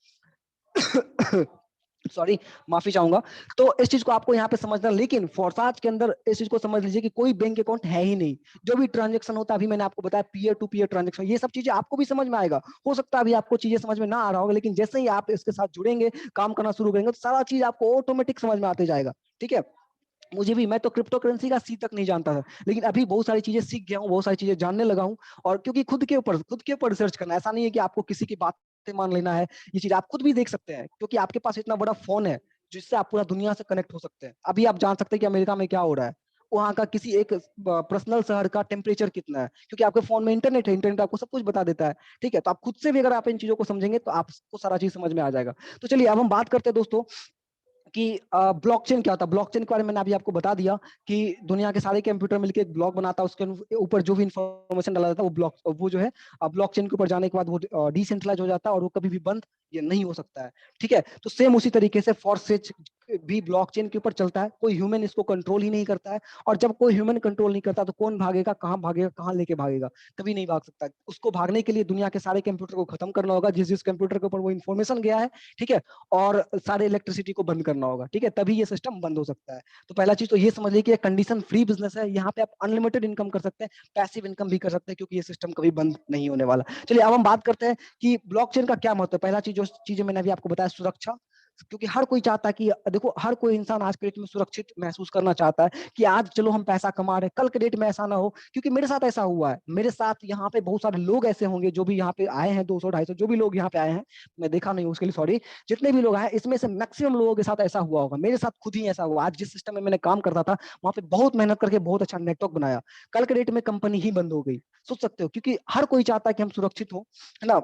सॉरी, माफी चाहूंगा। तो इस चीज को आपको यहाँ पे समझना, लेकिन फोर्साज के अंदर इस चीज को समझ लीजिए कि कोई बैंक अकाउंट है ही नहीं। जो भी ट्रांजेक्शन होता है, अभी मैंने आपको बताया पीयर टू पीयर ट्रांजेक्शन, ये सब चीजें आपको भी समझ में आएगा। हो सकता है अभी आपको चीजें समझ में ना आ रहा होगा, लेकिन जैसे ही आप इसके साथ जुड़ेंगे, काम करना शुरू करेंगे, तो सारा चीज आपको ऑटोमेटिक समझ में आते जाएगा, ठीक है। मुझे भी, मैं तो क्रिप्टो करेंसी का सी तक नहीं जानता था, लेकिन अभी बहुत सारी चीजें सीख गया हूँ, बहुत सारी चीजें जानने लगा हूँ। और क्योंकि खुद के ऊपर रिसर्च करना, ऐसा नहीं है कि आपको किसी की बात मान लेना है, ये चीज आप खुद भी देख सकते हैं, क्योंकि आपके पास इतना बड़ा फोन है जिससे आप पूरा दुनिया से कनेक्ट हो सकते हैं। अभी आप जान सकते हैं कि अमेरिका में क्या हो रहा है, वहां का किसी एक पर्सनल शहर का टेम्परेचर कितना है, क्योंकि आपके फोन में इंटरनेट है, इंटरनेट आपको सब कुछ बता देता है, ठीक है। तो आप खुद से भी अगर आप इन चीजों को समझेंगे तो आपको सारा चीज समझ में आ जाएगा। तो चलिए अब हम बात करते हैं दोस्तों कि ब्लॉकचेन क्या होता है। ब्लॉकचेन के बारे में मैंने अभी आपको बता दिया कि दुनिया के सारे कंप्यूटर मिलकर एक ब्लॉक बनाता है, उसके ऊपर जो भी इंफॉर्मेशन डाला जाता है वो जो है ब्लॉकचेन के ऊपर जाने के बाद वो डिसेंट्रलाइज हो जाता है, और वो कभी भी बंद ये नहीं हो सकता है, ठीक है। तो सेम उसी तरीके से फॉरसेज भी ब्लॉकचेन के ऊपर चलता है, कोई ह्यूमन इसको कंट्रोल ही नहीं करता है। और जब कोई ह्यूमन कंट्रोल नहीं करता तो कौन भागेगा, कहाँ लेके भागेगा? कभी नहीं भाग सकता। उसको भागने के लिए दुनिया के सारे कंप्यूटर को खत्म करना होगा, जिस जिस कंप्यूटर के ऊपर वो इन्फॉर्मेशन गया है, ठीक है, और सारे इलेक्ट्रिसिटी को बंद करना होगा, ठीक है, तभी ये सिस्टम बंद हो सकता है। तो पहला चीज तो ये समझ लीजिए कि कंडीशन फ्री बिजनेस है, यहाँ पे आप अनलिमिटेड इनकम कर सकते हैं, पैसिव इनकम भी कर सकते हैं, क्योंकि ये सिस्टम कभी बंद नहीं होने वाला। चलिए अब हम बात करते हैं कि ब्लॉकचेन का क्या महत्व है। पहला चीज जो चीजें मैंने अभी आपको बताया, सुरक्षा। क्योंकि हर कोई चाहता है कि देखो, हर कोई इंसान आज के डेट में सुरक्षित महसूस करना चाहता है कि आज चलो हम पैसा कमा रहे हैं, कल के डेट में ऐसा ना हो। क्योंकि मेरे साथ ऐसा हुआ है, मेरे साथ यहाँ पे बहुत सारे लोग ऐसे होंगे जो भी यहाँ पे आए हैं, 200 250 जो भी लोग यहाँ पे आए हैं, मैं देखा नहीं हूँ उसके लिए सॉरी, जितने भी लोग आए इसमें से मैक्सिमम लोगों के साथ ऐसा हुआ होगा। मेरे साथ खुद ही ऐसा हुआ। आज जिस सिस्टम में मैंने काम करता था, वहां पे बहुत मेहनत करके बहुत अच्छा नेटवर्क बनाया, कल के डेट में कंपनी ही बंद हो गई। सोच सकते हो, क्योंकि हर कोई चाहता है कि हम सुरक्षित हो, है ना।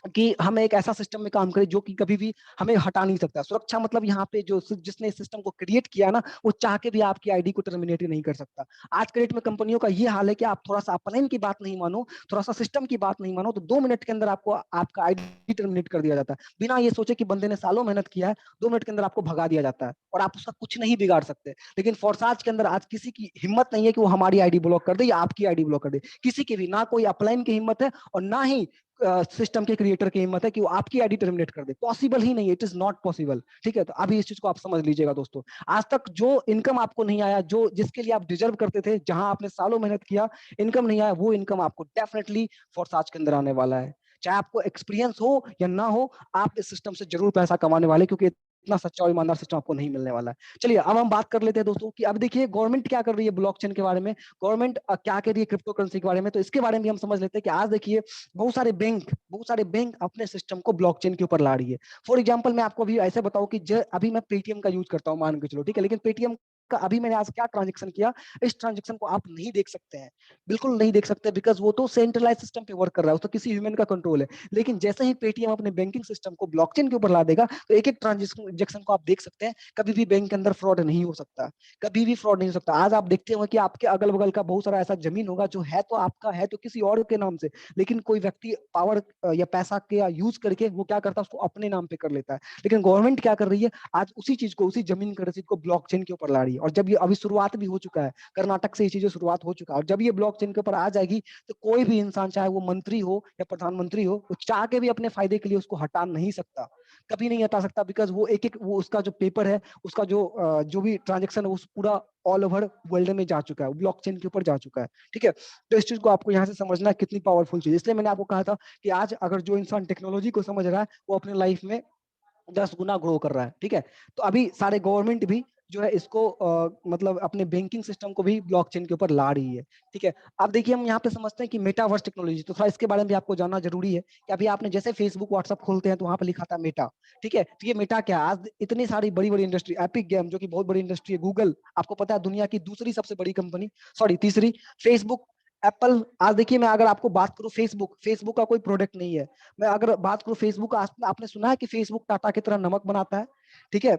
कि हम एक ऐसा सिस्टम में काम करें जो कि कभी भी हमें हटा नहीं सकता। सुरक्षा मतलब यहाँ पे जो जिसने इस सिस्टम को क्रिएट किया ना, वो चाह के भी आपकी आईडी को टर्मिनेट नहीं कर सकता। आज के डेट में कंपनियों का ये हाल है कि आप थोड़ा सा अपलाइन की बात नहीं मानो, थोड़ा सा सिस्टम की बात नहीं मानो, तो 2 मिनट के अंदर आपको आपका आईडी टर्मिनेट कर दिया जाता है, बिना ये सोचे कि बंदे ने सालों मेहनत किया है। 2 मिनट के अंदर आपको भगा दिया जाता है और आप उसका कुछ नहीं बिगाड़ सकते। लेकिन फोर्साज के अंदर आज किसी की हिम्मत नहीं है कि वो हमारी आईडी ब्लॉक कर दे या आपकी आईडी ब्लॉक कर दे। किसी की भी, ना कोई अपलाइन की हिम्मत है और ना ही सिस्टम के क्रिएटर की हिम्मत है कि वो आपकी आईडी टर्मिनेट कर दे। पॉसिबल ही नहीं है, इट इज नॉट पॉसिबल। ठीक है, तो अभी इस चीज को आप समझ लीजिएगा दोस्तों। आज तक जो इनकम आपको नहीं आया, जो जिसके लिए आप डिजर्व करते थे, जहां आपने सालों मेहनत किया, इनकम नहीं आया, वो इनकम आपको डेफिनेटली फोर्साज के अंदर आने वाला है। चाहे आपको एक्सपीरियंस हो या ना हो, आप इस सिस्टम से जरूर पैसा कमाने वाले, क्योंकि इतना सच्चा और ईमानदार सिस्टम आपको नहीं मिलने वाला है। चलिए अब हम बात कर लेते हैं दोस्तों कि अब देखिए गवर्नमेंट क्या कर रही है ब्लॉकचेन के बारे में, गवर्नमेंट क्या कर रही है क्रिप्टो करेंसी के बारे में। तो इसके बारे में भी हम समझ लेते हैं कि आज देखिए बहुत सारे बैंक अपने सिस्टम को ब्लॉकचेन के ऊपर ला रही है। फॉर एग्जांपल मैं आपको अभी ऐसे बताऊं कि अभी मैं पेटीएम का यूज करता हूं, मान के चलो, ठीक है, लेकिन पेटीएम का अभी मैंने आज क्या ट्रांजेक्शन किया, इस ट्रांजेक्शन को आप नहीं देख सकते हैं, बिल्कुल नहीं देख सकते, बिकॉज वो तो सेंट्रलाइज सिस्टम पे वर्क कर रहा है, तो किसी ह्यूमन का कंट्रोल है। लेकिन जैसे ही पेटीएम अपने बैंकिंग सिस्टम को ब्लॉकचेन के ऊपर ला देगा, तो एक एक ट्रांजेक्शन को आप देख सकते हैं। कभी भी बैंक के अंदर फ्रॉड नहीं हो सकता, कभी भी फ्रॉड नहीं हो सकता। आज आप देखते हो कि आपके अगल बगल का बहुत सारा ऐसा जमीन होगा जो है तो आपका है तो किसी और के नाम से, लेकिन कोई व्यक्ति पावर या पैसा का यूज करके वो क्या करता है, उसको अपने नाम पे कर लेता है। लेकिन गवर्नमेंट क्या कर रही है, आज उसी चीज को, उसी जमीन की रसीद को ब्लॉकचेन के ऊपर ला रही है। और जब ये अभी शुरुआत भी हो चुका है, कर्नाटक से ये चीजें शुरुआत हो चुका है, और जब ये ब्लॉकचेन के ऊपर आ जाएगी, तो कोई भी इंसान, चाहे वो मंत्री हो या प्रधानमंत्री हो, वो चाह के भी अपने फायदे के लिए उसको हटा नहीं सकता, कभी नहीं हटा सकता। बिकॉज वो एक एक वो उसका जो पेपर है, उसका जो भी ट्रांजेक्शन है, वो पूरा ऑल ओवर वर्ल्ड में जा चुका है, ब्लॉकचेन के ऊपर जा चुका है। ठीक है, तो इस चीज को आपको यहाँ से समझना है कितनी पावरफुल चीज। इसलिए मैंने आपको कहा था कि आज अगर जो इंसान टेक्नोलॉजी को समझ रहा है, वो अपने लाइफ में 10 गुना ग्रो कर रहा है। ठीक है, तो अभी सारे गवर्नमेंट भी जो है इसको मतलब अपने बैंकिंग सिस्टम को भी ब्लॉकचेन के ऊपर ला रही है। ठीक है, अब देखिए हम यहाँ पे समझते हैं कि मेटावर्स टेक्नोलॉजी, तो थोड़ा इसके बारे में भी आपको जानना जरूरी है कि अभी आपने जैसे फेसबुक व्हाट्सएप खोलते हैं तो वहां पे लिखा था मेटा। ठीक है, तो ये मेटा क्या है, आज इतनी सारी बड़ी बड़ी इंडस्ट्री, एपिक गेम जो कि बहुत बड़ी इंडस्ट्री है, गूगल आपको पता है दुनिया की दूसरी सबसे बड़ी कंपनी, सॉरी तीसरी, फेसबुक, एप्पल। आज देखिए मैं अगर आपको बात करूं, फेसबुक का कोई प्रोडक्ट नहीं है। मैं अगर बात करूं फेसबुक का, आपने सुना है कि फेसबुक टाटा की तरह नमक बनाता है? ठीक है,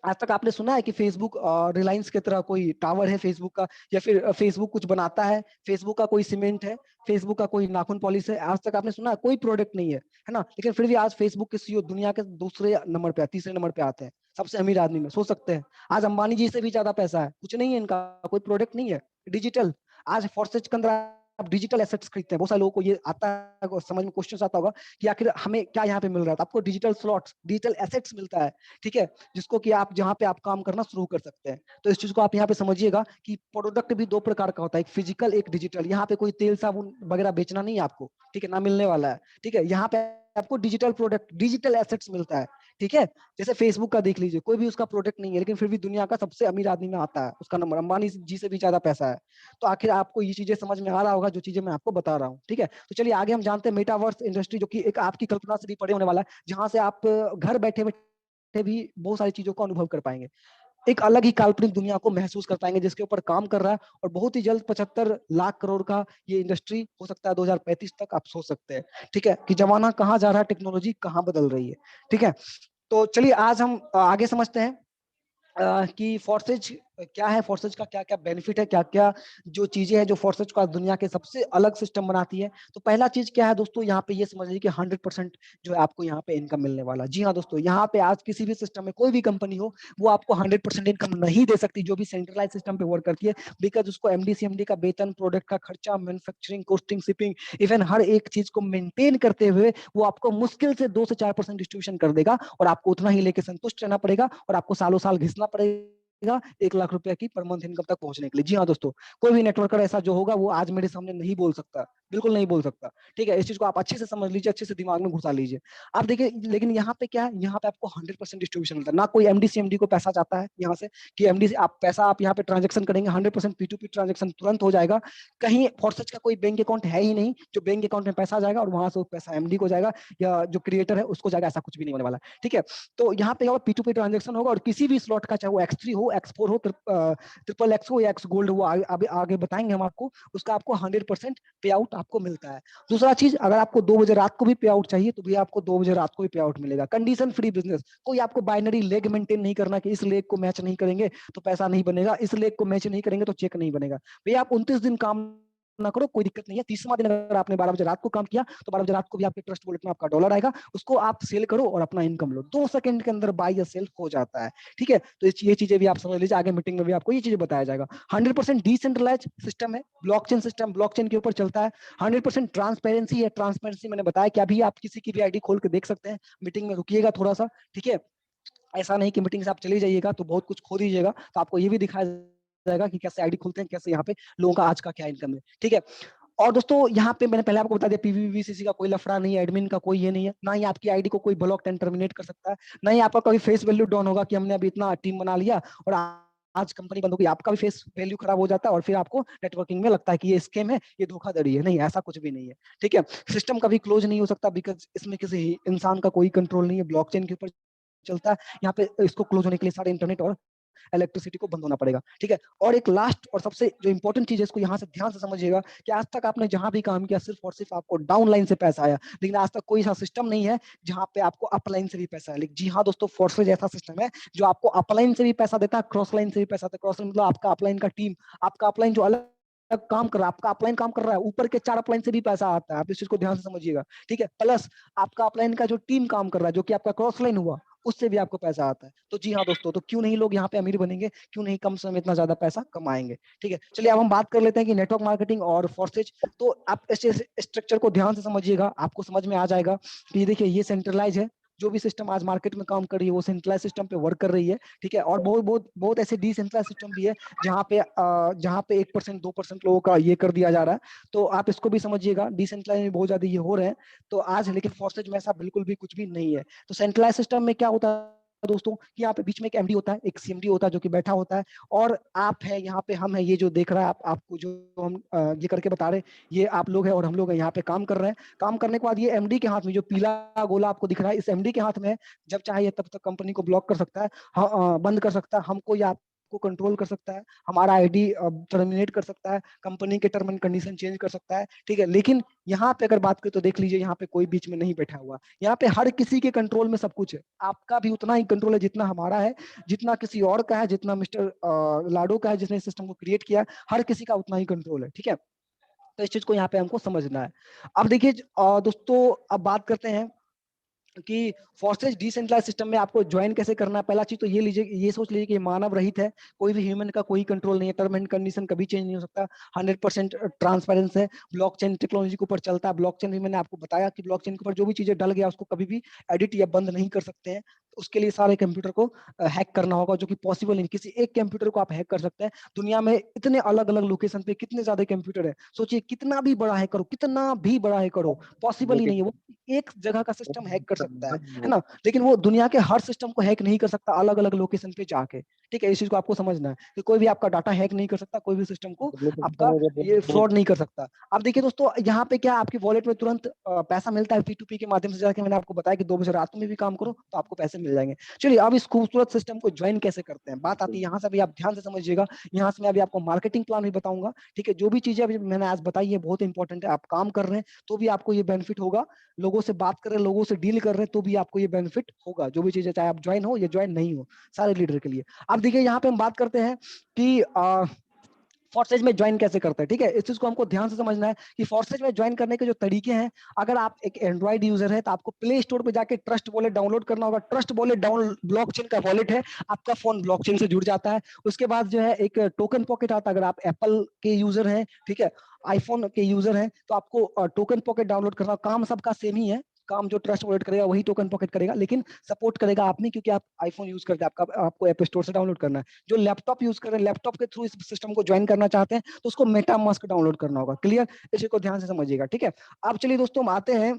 आज तक आपने सुना है कि फेसबुक रिलायंस की तरह कोई टावर है फेसबुक का, या फिर फेसबुक कुछ बनाता है, फेसबुक का कोई सीमेंट है, फेसबुक का कोई नाखून पॉलिश है? आज तक आपने सुना है? कोई प्रोडक्ट नहीं है ना? लेकिन फिर भी आज फेसबुक के सीईओ दुनिया के दूसरे नंबर पे, तीसरे नंबर पे आते हैं, सबसे अमीर आदमी में, सोच सकते हैं। आज अंबानी जी से भी ज्यादा पैसा है, कुछ नहीं है इनका, कोई प्रोडक्ट नहीं है, डिजिटल। आज फॉरसेज के अंदर आप डिजिटल एसेट्स खरीदते हैं, बहुत सारे लोगों को ये आता है, समझ में क्वेश्चन आता होगा कि आखिर हमें क्या यहाँ पे मिल रहा है। तो आपको डिजिटल स्लॉट्स, डिजिटल एसेट्स मिलता है। ठीक है, जिसको कि आप जहाँ पे आप काम करना शुरू कर सकते हैं। तो इस चीज को आप यहाँ पे समझिएगा कि प्रोडक्ट भी 2 प्रकार का होता है, एक फिजिकल, एक डिजिटल। यहाँ पे कोई तेल साबुन वगैरह बेचना नहीं है आपको, ठीक है, ना मिलने वाला है। ठीक है, यहाँ पे आपको डिजिटल प्रोडक्ट, डिजिटल एसेट्स मिलता है। ठीक है, जैसे फेसबुक का देख लीजिए, कोई भी उसका प्रोडक्ट नहीं है, लेकिन फिर भी दुनिया का सबसे अमीर आदमी में आता है, उसका नंबर अंबानी जी से भी ज्यादा पैसा है। तो आखिर आपको ये चीजें समझ में आ रहा होगा जो चीजें मैं आपको बता रहा हूँ। ठीक है, तो चलिए आगे हम जानते हैं मेटावर्स इंडस्ट्री, जो कि एक आपकी कल्पना से भी परे होने वाला है, जहां से आप घर बैठे बैठे भी बहुत सारी चीजों को अनुभव कर पाएंगे, एक अलग ही काल्पनिक दुनिया को महसूस कर पाएंगे, जिसके ऊपर काम कर रहा है। और बहुत ही जल्द 75 लाख करोड़ का ये इंडस्ट्री हो सकता है 2035 तक, आप सोच सकते हैं। ठीक है, कि जमाना कहाँ जा रहा है, टेक्नोलॉजी कहाँ बदल रही है। ठीक है, तो चलिए आज हम आगे समझते हैं कि फोर्सेज क्या है, फोर्सेज का क्या क्या बेनिफिट है, क्या क्या जो चीजें हैं जो फोर्सेज को आज दुनिया के सबसे अलग सिस्टम बनाती है। तो पहला चीज क्या है दोस्तों, यहाँ पे ये समझ लीजिए कि 100% जो है आपको यहाँ पे इनकम मिलने वाला। जी हाँ दोस्तों, यहाँ पे आज किसी भी सिस्टम में कोई भी कंपनी हो, वो आपको 100% इनकम नहीं दे सकती जो भी सेंट्रलाइज सिस्टम पे वर्क करती है। बिकॉज उसको एमडी सीएमडी का वेतन, प्रोडक्ट का खर्चा, मैन्युफैक्चरिंग, कॉस्टिंग, शिपिंग, इवन हर एक चीज को मेंटेन करते हुए वो आपको मुश्किल से 2 से 4% डिस्ट्रीब्यूशन कर देगा, और आपको उतना ही लेके संतुष्ट रहना पड़ेगा, और आपको सालों साल घिसना पड़ेगा 1 लाख रुपए की पर मंथ इनकम तक पहुंचने के लिए। जी हाँ दोस्तों, कोई भी नेटवर्कर ऐसा जो होगा वो आज मेरे सामने नहीं बोल सकता, बिल्कुल नहीं बोल सकता। ठीक है, इस चीज को आप अच्छे से समझ लीजिए, अच्छे से दिमाग में घुसा लीजिए। आप देखिए, लेकिन यहाँ पे क्या है, यहाँ पे आपको 100% डिस्ट्रीब्यूशन मिलता है, ना कोई एमडी सीएमडी को पैसा जाता है यहाँ से कि एमडी से आप पैसा, आप यहाँ पे ट्रांजेक्शन करेंगे 100% पी2पी ट्रांजेक्शन तुरंत हो जाएगा। कहीं फॉरसच का कोई बैंक अकाउंट है ही नहीं जो बैंक अकाउंट में पैसा जाएगा और वहां से वो पैसा एमडी को जाएगा या जो क्रिएटर है उसको जाएगा, ऐसा कुछ भी नहीं होने वाला। ठीक है, तो यहाँ पे पी2पी ट्रांजेक्शन होगा, और किसी भी स्लॉट का, चाहे वो एक्स3 हो, X4 हो, ट्रिपल एक्स हो या एक्स गोल्ड हो, वो आगे बताएंगे हम आपको, उसका आपको 100% पे आउट आपको मिलता है। दूसरा चीज, अगर आपको 2 बजे रात को भी पे आउट चाहिए तो भी आपको 2 बजे रात को भी पे आउट मिलेगा। कंडीशन फ्री बिजनेस, कोई आपको बाइनरी लेग मेंटेन नहीं करना कि इस लेग को मैच नहीं करेंगे तो पैसा नहीं बनेगा, इस लेग को मैच नहीं करेंगे तो चेक नहीं बनेगा। भैया आप 29 दिन काम ना करो, कोई दिक्कत नहीं है। 30वां दिन अगर आपने 12 बजे रात को काम किया तो 12 बजे रात को भी आपके ट्रस्ट वॉलेट में आपका डॉलर आएगा, उसको आप सेल करो और अपना इनकम लो। 2 सेकंड के अंदर बाय या सेल हो जाता है। ठीक है, तो ये चीजें भी आप समझ लीजिए, आगे मीटिंग में भी आपको ये चीजें बताया जाएगा। 100% डिसेंट्रलाइज सिस्टम है, ब्लॉकचेन सिस्टम, ब्लॉकचेन के ऊपर चलता है। 100% ट्रांसपेरेंसी है, ट्रांसपेरेंसी मैंने बताया कि अभी आप किसी की भी आईडी खोल के देख सकते हैं। मीटिंग में रुकिएगा थोड़ा सा, ठीक है, ऐसा नहीं कि मीटिंग से आप चले जाइएगा तो बहुत कुछ खो दीजिएगा, तो आपको ये भी दिखाया जाएगा कि कैसे आईडी खोलते हैं, कैसे यहाँ पे लोगों का आज का क्या इनकम है। ठीक है, और दोस्तों यहाँ पे मैंने पहले आपको बता दिया, पीवीसीसी का कोई लफड़ा नहीं है, एडमिन का कोई ये नहीं है, ना ही आपकी आईडी को कोई ब्लॉक टर्मिनेट कर सकता है, ना ही आपका कभी फेस वैल्यू डाउन होगा कि हमने अभी इतना टीम बना लिया और आज कंपनी बंद होगी, आपका भी फेस वैल्यू खराब हो जाता है और फिर आपको नेटवर्किंग में लगता है कि ये स्कैम है, ये धोखाधड़ी है। नहीं, ऐसा कुछ भी नहीं है। ठीक है, सिस्टम कभी क्लोज नहीं हो सकता, बिकॉज इसमें किसी इंसान का कोई कंट्रोल नहीं है, ब्लॉकचेन के ऊपर चलता है। यहाँ पे इसको क्लोज होने के लिए सारे इंटरनेट और इलेक्ट्रिसिटी को बंद होना पड़ेगा। ठीक है, और एक लास्ट और सबसे जो इंपॉर्टेंट चीज है, इसको यहाँ से ध्यान से समझिएगा कि आज तक आपने जहां भी काम किया सिर्फ और सिर्फ आपको डाउन लाइन से पैसा आया, लेकिन आज तक कोई ऐसा सिस्टम नहीं है जहां पे आपको अपलाइन से भी पैसा है। लेकिन जी हाँ दोस्तों, फोर्सेज ऐसा सिस्टम है जो आपको अपलाइन से भी पैसा देता है, क्रॉस लाइन से भी पैसा देता है। क्रॉस लाइन मतलब आपका अपलाइन का टीम, आपका अपलाइन जो अलग काम कर रहा है, आपका अपलाइन काम कर रहा है, ऊपर के 4 अपलाइन से भी पैसा आता है, आप इस चीज को ध्यान से समझिएगा। ठीक है, प्लस आपका अपलाइन का जो टीम काम कर रहा है, जो कि आपका क्रॉस लाइन हुआ, उससे भी आपको पैसा आता है। तो जी हाँ दोस्तों, तो क्यों नहीं लोग यहाँ पे अमीर बनेंगे, क्यों नहीं कम समय में इतना ज्यादा पैसा कमाएंगे। ठीक है, चलिए अब हम बात कर लेते हैं कि नेटवर्क मार्केटिंग और फोर्सेज। तो आप इस स्ट्रक्चर को ध्यान से समझिएगा, आपको समझ में आ जाएगा कि देखिए ये सेंट्रलाइज है, जो भी सिस्टम आज मार्केट में काम कर रही है वो सेंट्रलाइज सिस्टम पे वर्क कर रही है। ठीक है, और बहुत बहुत बहुत ऐसे डिसेंट्रलाइज सिस्टम भी है जहाँ पे 1% 2% लोगों का ये कर दिया जा रहा है। तो आप इसको भी समझिएगा, डिसेंट्रलाइज में बहुत ज्यादा ये हो रहे हैं। तो आज लेकिन फोर्सेज में ऐसा बिल्कुल भी कुछ भी नहीं है। तो सेंट्रलाइज सिस्टम में क्या होता है दोस्तों, कि यहाँ पे बीच में एक एमडी होता है, एक सीएमडी होता है जो कि बैठा होता है, और आप है यहाँ पे, हम है, ये जो देख रहा है आपको जो हम ये करके बता रहे हैं, ये आप लोग है और हम लोग है यहाँ पे काम कर रहे हैं। काम करने के बाद ये एमडी के हाथ में जो पीला गोला आपको दिख रहा है, इस एमडी के हाथ में है। जब चाहे तब तक कंपनी को ब्लॉक कर सकता है, बंद कर सकता है, हमको या को कंट्रोल कर सकता है, हमारा आईडी टर्मिनेट कर सकता है, कंपनी के टर्म एंड कंडीशन चेंज कर सकता है। ठीक है, लेकिन यहाँ पे अगर बात करें तो देख लीजिए, यहाँ पे कोई बीच में नहीं बैठा हुआ, यहाँ पे हर किसी के कंट्रोल में सब कुछ है। आपका भी उतना ही कंट्रोल है जितना हमारा है, जितना किसी और का है, जितना मिस्टर लाडो का है जिसने सिस्टम को क्रिएट किया, हर किसी का उतना ही कंट्रोल है। ठीक है, तो इस चीज को यहाँ पे हमको समझना है। अब देखिए दोस्तों, अब बात करते हैं कि फोर्सेज डिसेंट्रलाइज सिस्टम में आपको ज्वाइन कैसे करना है। पहला चीज तो ये लीजिए, ये सोच लीजिए कि मानव रहित है, कोई भी ह्यूमन का कोई कंट्रोल नहीं है, टर्म एंड कंडीशन कभी चेंज नहीं हो सकता, 100% ट्रांसपेरेंस है, ब्लॉकचेन टेक्नोलॉजी के ऊपर चलता है। ब्लॉकचेन भी मैंने आपको बताया कि ब्लॉकचेन के ऊपर जो भी चीजें डल गया उसको कभी भी एडिट या बंद नहीं कर सकते हैं। उसके लिए सारे कंप्यूटर को हैक करना होगा, जो कि पॉसिबल नहीं, किसी एक कंप्यूटर को आप हैक कर सकते हैं। दुनिया में इतने अलग अलग लोकेशन पे कितने ज्यादा कंप्यूटर है, सोचिए कितना भी बड़ा हैक करो, कितना भी बड़ा हैक करो, पॉसिबल ही नहीं है। वो एक जगह का सिस्टम हैक कर सकता है ना, लेकिन वो दुनिया के हर सिस्टम को हैक नहीं कर सकता अलग अलग लोकेशन पे जाके। ठीक है, इस चीज को आपको समझना है कि कोई भी आपका डाटा हैक नहीं कर सकता, कोई भी सिस्टम को आपका ये फ्रॉड नहीं कर सकता। अब देखिए दोस्तों, यहाँ पे क्या आपकी वॉलेट में तुरंत पैसा मिलता है P2P के माध्यम से जाके। मैंने आपको बताया कि 2 बजे रात में भी काम करो तो आपको पैसे मिल जाएंगे। चलिए अब इस खूबसूरत सिस्टम को ज्वाइन कैसे करते हैं, बात आती है यहाँ से भी, आप ध्यान से समझिएगा। यहाँ से मैं अभी आपको मार्केटिंग प्लान भी बताऊंगा। ठीक है, जो भी चीजें अभी मैंने आज बताई है बहुत इंपॉर्टेंट है, आप काम कर रहे हैं तो भी आपको ये बेनिफिट होगा, लोगों से बात कर रहे हैं, लोगों से डील कर रहे हैं तो भी आपको ये बेनिफिट होगा, जो भी चीजें, चाहे आप ज्वाइन हो या ज्वाइन नहीं हो, सारे लीडर के लिए। अब देखिए यहाँ पे हम बात करते हैं कि फोर्सेज में ज्वाइन कैसे करते हैं। ठीक है, इस चीज को हमको ध्यान से समझना है कि फोर्सेज में ज्वाइन करने के जो तरीके हैं, अगर आप एक एंड्रॉइड यूजर है तो आपको प्ले स्टोर पे जाके ट्रस्ट वॉलेट डाउनलोड करना होगा। ट्रस्ट वॉलेट डाउन ब्लॉकचेन का वॉलेट है, आपका फोन ब्लॉकचेन से जुड़ जाता है। उसके बाद जो है एक टोकन पॉकेट आता है, अगर आप एप्पल के यूजर हैं, ठीक है, आईफोन के यूजर हैं, तो आपको टोकन पॉकेट डाउनलोड करना। काम सबका सेम ही है, काम जो ट्रस्ट वॉलेट करेगा वही टोकन पॉकेट करेगा, लेकिन सपोर्ट करेगा आप नहीं, क्योंकि आप आईफोन यूज करते हैं, आपको ऐप स्टोर से डाउनलोड करना है। जो लैपटॉप यूज कर रहे हैं, लैपटॉप के थ्रू इस सिस्टम को ज्वाइन करना चाहते हैं तो उसको मेटामास्क डाउनलोड करना होगा। क्लियर, इसी को ध्यान से समझिएगा। ठीक है, अब चलिए दोस्तों, हम आते हैं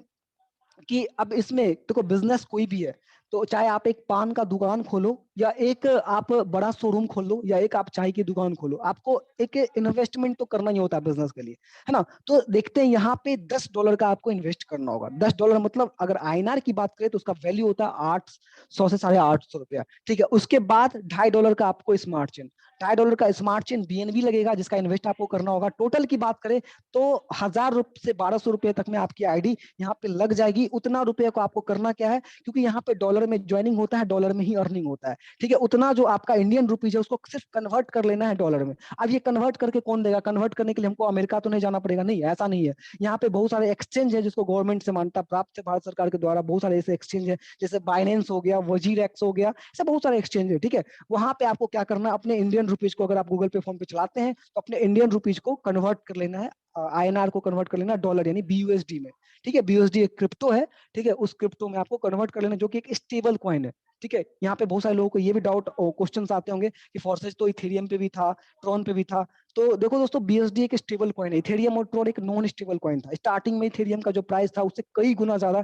कि अब इसमें देखो बिजनेस कोई भी है, तो चाहे आप एक पान का दुकान खोलो या एक आप बड़ा शोरूम खोल लो, या एक आप चाय की दुकान खोलो, आपको एक इन्वेस्टमेंट तो करना ही होता है बिजनेस के लिए, है ना। तो देखते हैं यहाँ पे $10 का आपको इन्वेस्ट करना होगा। $10 मतलब अगर आईएनआर की बात करें तो उसका वैल्यू होता है 800 से ₹850। ठीक है, उसके बाद $2.5 का आपको स्मार्ट चेन, $2.5 का स्मार्ट चेन बीएनबी लगेगा, जिसका इन्वेस्ट आपको करना होगा। टोटल की बात करें तो 1000 से 1200 रुपए तक में आपकी आईडी यहाँ पे लग जाएगी। उतना रुपए को आपको करना क्या है, क्योंकि यहाँ पे डॉलर में ज्वाइनिंग होता है, डॉलर में ही अर्निंग होता है। ठीक है, उतना जो आपका इंडियन रुपीज है उसको सिर्फ कन्वर्ट कर लेना है डॉलर में। अब ये कन्वर्ट करके कौन देगा? कन्वर्ट करने के लिए हमको अमेरिका तो नहीं जाना पड़ेगा, नहीं, ऐसा नहीं है। यहाँ पे बहुत सारे एक्सचेंज है जिसको गवर्नमेंट से मान्यता प्राप्त है, भारत सरकार के द्वारा बहुत सारे ऐसे एक्सचेंज है, जैसे बाइनेंस हो गया, वजीर एक्स हो गया, ऐसे बहुत सारे एक्सचेंज है। ठीक है, वहां पे आपको क्या करना है, अपने इंडियन रुपीज को, अगर आप गूगल पे फोन पे चलाते हैं तो अपने इंडियन रुपीज को कन्वर्ट कर लेना है, आईएनआर को कन्वर्ट कर लेना डॉलर यानी बीयूएसडी में। ठीक है, बीयूएसडी एक क्रिप्टो है। ठीक है, उस क्रिप्टो में आपको कन्वर्ट कर लेना, जो कि एक स्टेबल कॉइन है। ठीक है, यहाँ पे बहुत सारे लोगों को ये भी डाउट क्वेश्चंस आते होंगे कि फोर्सेज तो इथेरियम पे भी था, ट्रॉन पे भी था। तो देखो दोस्तों, बीएसडी एक स्टेबल कॉइन है, इथेरियम और ट्रॉन एक नॉन स्टेबल कॉइन था। स्टार्टिंग में इथेरियम का जो प्राइस था उससे कई गुना ज्यादा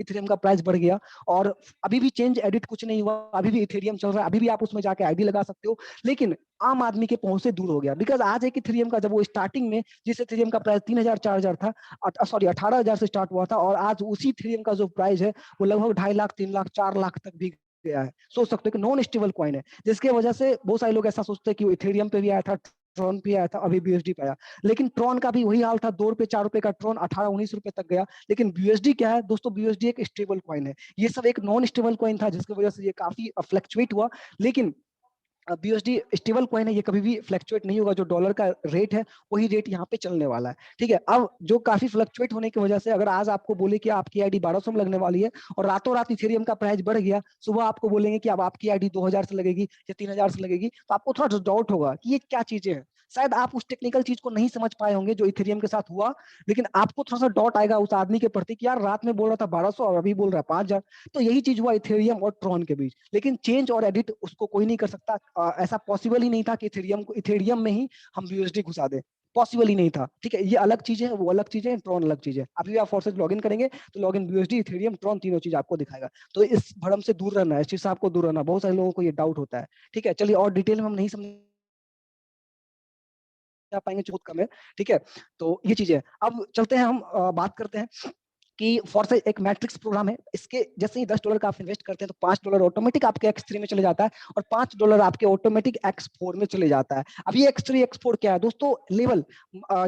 इथेरियम का प्राइस बढ़ गया, और अभी भी चेंज एडिट कुछ नहीं हुआ, अभी भी इथेरियम चल रहा है, अभी भी आप उसमें जाके आईडी लगा सकते हो। लेकिन आम आदमी के पहुंच से दूर हो गया, बिकॉज आज एक इथेरियम का, जब वो स्टार्टिंग में जिस इथेरियम का प्राइस 3000 4000 था, सॉरी 18000 से स्टार्ट हुआ था, और आज उसी इथेरियम का जो प्राइस है वो लगभग 2.5 लाख 3 लाख 4 लाख तक भी गया है। सोच सकते हो कि नॉन स्टेबल कॉइन है, जिसकी वजह से बहुत सारे लोग ऐसा सोचते हैं कि वो इथेरियम पे भी आया था, ट्रॉन पे आया था, अभी बीएसडी पे आया। लेकिन ट्रॉन का भी वही हाल था, 2 रुपए 4 रुपए का ट्रॉन 18-19 रुपए तक गया। लेकिन बीएसडी क्या है दोस्तों, बीएसडी एक स्टेबल कॉइन है, ये सब एक नॉन स्टेबल कॉइन था, जिसकी वजह से ये काफी फ्लक्चुएट हुआ। लेकिन बीएसडी स्टेबल कॉइन है, ये कभी भी फ्लक्चुएट नहीं होगा, जो डॉलर का रेट है वही रेट यहाँ पे चलने वाला है। ठीक है, अब जो काफी फ्लक्चुएट होने की वजह से अगर आज आपको बोले कि आपकी आईडी 1200 में लगने वाली है, और रातों रात इथेरियम का प्राइस बढ़ गया, सुबह आपको बोलेंगे कि अब आपकी आईडी 2000 से लगेगी या 3000 से लगेगी, तो आपको थोड़ा डाउट होगा कि ये क्या चीजें हैं। शायद आप उस टेक्निकल चीज को नहीं समझ पाए होंगे जो इथेरियम के साथ हुआ, लेकिन आपको थोड़ा सा डाउट आएगा उस आदमी के प्रति कि यार रात में बोल रहा था 1200 और अभी बोल रहा है 5000। तो यही चीज हुआ इथेरियम और ट्रॉन के बीच। लेकिन चेंज और एडिट उसको कोई नहीं कर सकता, ऐसा पॉसिबल ही नहीं था कि इथेरियम में ही हम यूएसडी घुसा दे, पॉसिबल ही नहीं था। ठीक है, ये अलग चीज है, वो अलग चीज है, ट्रॉन अलग चीज है। अभी आप फोर्सेज लॉगिन करेंगे तो लॉगिन यूएसडी इथेरियम ट्रॉन तीनों चीज आपको दिखाएगा। तो इस भ्रम से दूर रहना है, इस चीज से आपको दूर रहना, बहुत सारे लोगों को ये डाउट होता है। ठीक है, चलिए, और डिटेल में हम नहीं समझ पाएंगे, बहुत कम है। ठीक है, तो ये चीज है। अब चलते हैं, हम बात करते हैं कि फॉरसाइज एक मैट्रिक्स प्रोग्राम है। इसके जैसे ही $10 का आप इन्वेस्ट करते हैं तो $5 ऑटोमेटिक आपके X3 में चले जाता है, और $5 आपके ऑटोमेटिक X4 में चले जाता है। अब ये X3 X4 क्या है दोस्तों? लेवल,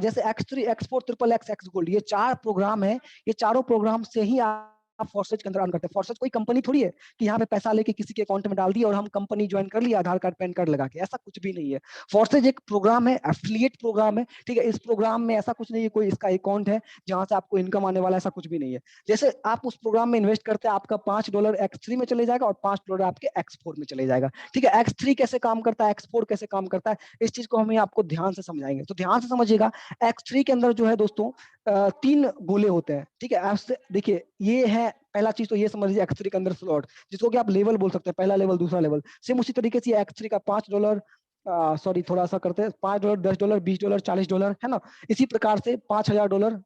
जैसे X3 X4 triple X X gold, ये 4 प्रोग्राम है। ये चारों प्रोग्राम से ही आप फॉरसेज के अंदर अर्न करते हैं। फॉरसेज कोई कंपनी थोड़ी है कि यहाँ पे पैसा लेके किसी के अकाउंट में डाल दिया और हम कंपनी ज्वाइन कर लिया आधार कार्ड पैन कार्ड लगा के, ऐसा कुछ भी नहीं है। फॉरसेज एक प्रोग्राम है, एफिलिएट प्रोग्राम है। ठीक है, इस प्रोग्राम में ऐसा कुछ नहीं है कोई इसका अकाउंट है जहां से आपको इनकम आने वाला, ऐसा कुछ भी नहीं है। जैसे आप उस प्रोग्राम में इन्वेस्ट करते हैं, आपका $5 X3 में चले जाएगा और $5 आपके X4 में चले जाएगा। ठीक है, X3 कैसे काम करता है, X4 कैसे काम करता है, इस चीज को हमें आपको ध्यान से समझाएंगे। तो ध्यान से समझिएगा, X3 के अंदर जो है दोस्तों 3 गोले होते हैं। ठीक है, आपसे देखिए, ये है पहला चीज, तो ये समझ लीजिए X3 के अंदर स्लॉट, जिसको कि आप लेवल बोल सकते हैं, पहला लेवल दूसरा लेवल। सेम उसी तरीके से X3 का $5, सॉरी थोड़ा सा करते हैं, $5 $10 $20 $40, है ना। इसी प्रकार से $5000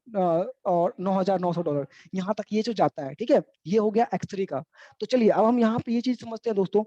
और $9900 यहाँ तक ये जो जाता है। ठीक है, ये हो गया X3 का। तो चलिए, अब हम यहाँ पे ये चीज समझते हैं दोस्तों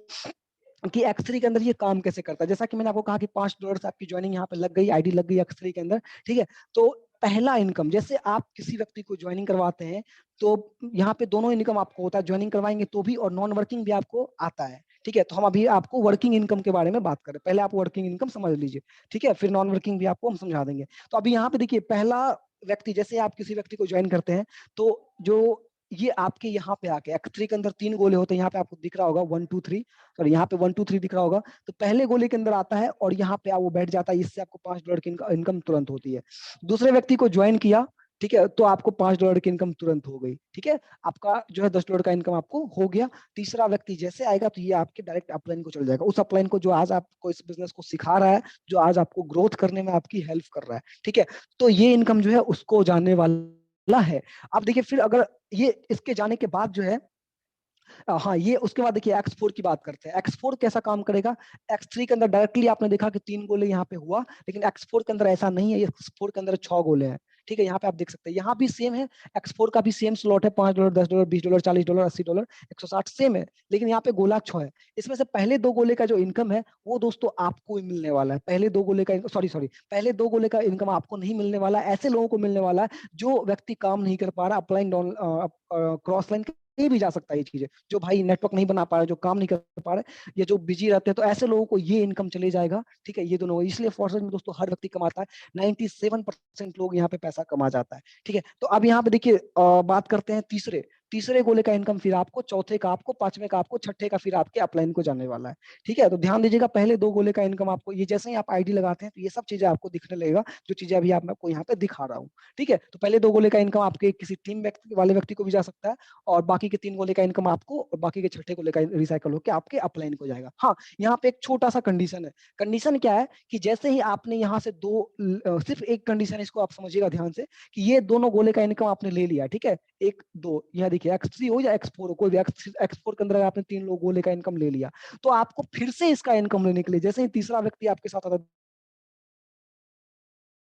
कि X3 के अंदर ये काम कैसे करता है। जैसा कि मैंने आपको कहा कि $5 से आपकी ज्वाइनिंग यहाँ पे लग गई, आईडी लग गई X3 के अंदर। ठीक है, तो पहला इनकम, जैसे आप किसी व्यक्ति को ज्वाइनिंग करवाते हैं तो यहाँ पे दोनों इनकम आपको होता है, ज्वाइनिंग करवाएंगे तो भी और नॉन वर्किंग भी आपको आता है। ठीक है, तो हम अभी आपको वर्किंग इनकम के बारे में बात करें, पहले आप वर्किंग इनकम समझ लीजिए। ठीक है, फिर नॉन वर्किंग भी आपको हम समझा देंगे। तो अभी यहाँ पे देखिए, पहला व्यक्ति, जैसे आप किसी व्यक्ति को ज्वाइन करते हैं तो जो ये आपके यहाँ पे आके X3 के अंदर 3 गोले होते हैं, यहाँ पे आपको दिख रहा होगा 1 2 3, सॉरी यहाँ पे 1 2 3 दिख रहा होगा। तो पहले गोले के अंदर आता है और यहाँ पे वो बैठ जाता है, इससे आपको $5 की इनकम तुरंत होती है। दूसरे व्यक्ति को ज्वाइन किया, ठीक है, तो आपको $5 की इनकम तुरंत हो गई। ठीक है, आपका जो है $10 का इनकम आपको हो गया। तीसरा व्यक्ति जैसे आएगा तो ये आपके डायरेक्ट अपलाइन को चल जाएगा, उस अपलाइन को जो आज आपको इस बिजनेस को सिखा रहा है, जो आज आपको ग्रोथ करने में आपकी हेल्प कर रहा है। ठीक है, तो ये इनकम जो है उसको जाने वाला है। अब देखिए, फिर अगर ये इसके जाने के बाद जो है, हाँ, ये उसके बाद देखिए X4 की बात करते हैं। X4 कैसा काम करेगा? X3 के अंदर डायरेक्टली आपने देखा कि 3 गोले यहाँ पे हुआ, लेकिन X4 के अंदर ऐसा नहीं है, X4 के अंदर 6 गोले हैं। ठीक है, यहाँ पे आप देख सकते हैं, यहाँ भी सेम है, X4 का भी सेम स्लॉट है, $5, $10, $20, $40, $80, 160 सेम है, लेकिन यहाँ पे गोला 6 है। इसमें से पहले 2 गोले का जो इनकम है वो दोस्तों आपको ही मिलने वाला है। पहले 2 गोले का सॉरी पहले 2 गोले का इनकम आपको नहीं मिलने वाला है, ऐसे लोगों को मिलने वाला है जो व्यक्ति काम नहीं कर पा रहा, अपलाइन डाउन क्रॉस लाइन कहीं भी जा सकता है ये चीजें, जो भाई नेटवर्क नहीं बना पा रहा, जो काम नहीं कर पा रहे या जो बिजी रहते हैं, तो ऐसे लोगों को ये इनकम चले जाएगा। ठीक है, ये दोनों, इसलिए फॉरेक्स में दोस्तों हर व्यक्ति कमाता है, 97% लोग यहाँ पे पैसा कमा जाता है। ठीक है, तो अब यहाँ पे देखिए बात करते हैं तीसरे तीसरे गोले का इनकम फिर आपको, चौथे का आपको, पांचवें का आपको, छठे का फिर आपके अपलाइन को जाने वाला है। ठीक है, तो ध्यान दीजिएगा, पहले 2 गोले का इनकम आपको, ये जैसे ही आप आईडी लगाते हैं तो ये सब चीजें आपको दिखने लगेगा, जो चीजें अभी आपको यहाँ पे दिखा रहा हूँ। ठीक है, तो पहले 2 गोले का इनकम आपके किसी टीम वाले व्यक्ति को भी जा सकता है, और बाकी के 3 गोले का इनकम आपको, और बाकी के छठे गोले का रिसाइकल होकर आपके अपलाइन को जाएगा। हाँ, यहाँ पे एक छोटा सा कंडीशन है। कंडीशन क्या है कि जैसे ही आपने यहाँ से सिर्फ एक कंडीशन, इसको आप समझिएगा ध्यान से, कि ये दोनों गोले का इनकम आपने ले लिया, ठीक है, 1 2, यह देखिए X3 हो या X4 हो, कोई भी X4 के अंदर आपने 3 लोग गोले का इनकम ले लिया, तो आपको फिर से इसका इनकम लेने के लिए, जैसे ही तीसरा व्यक्ति आपके साथ आता,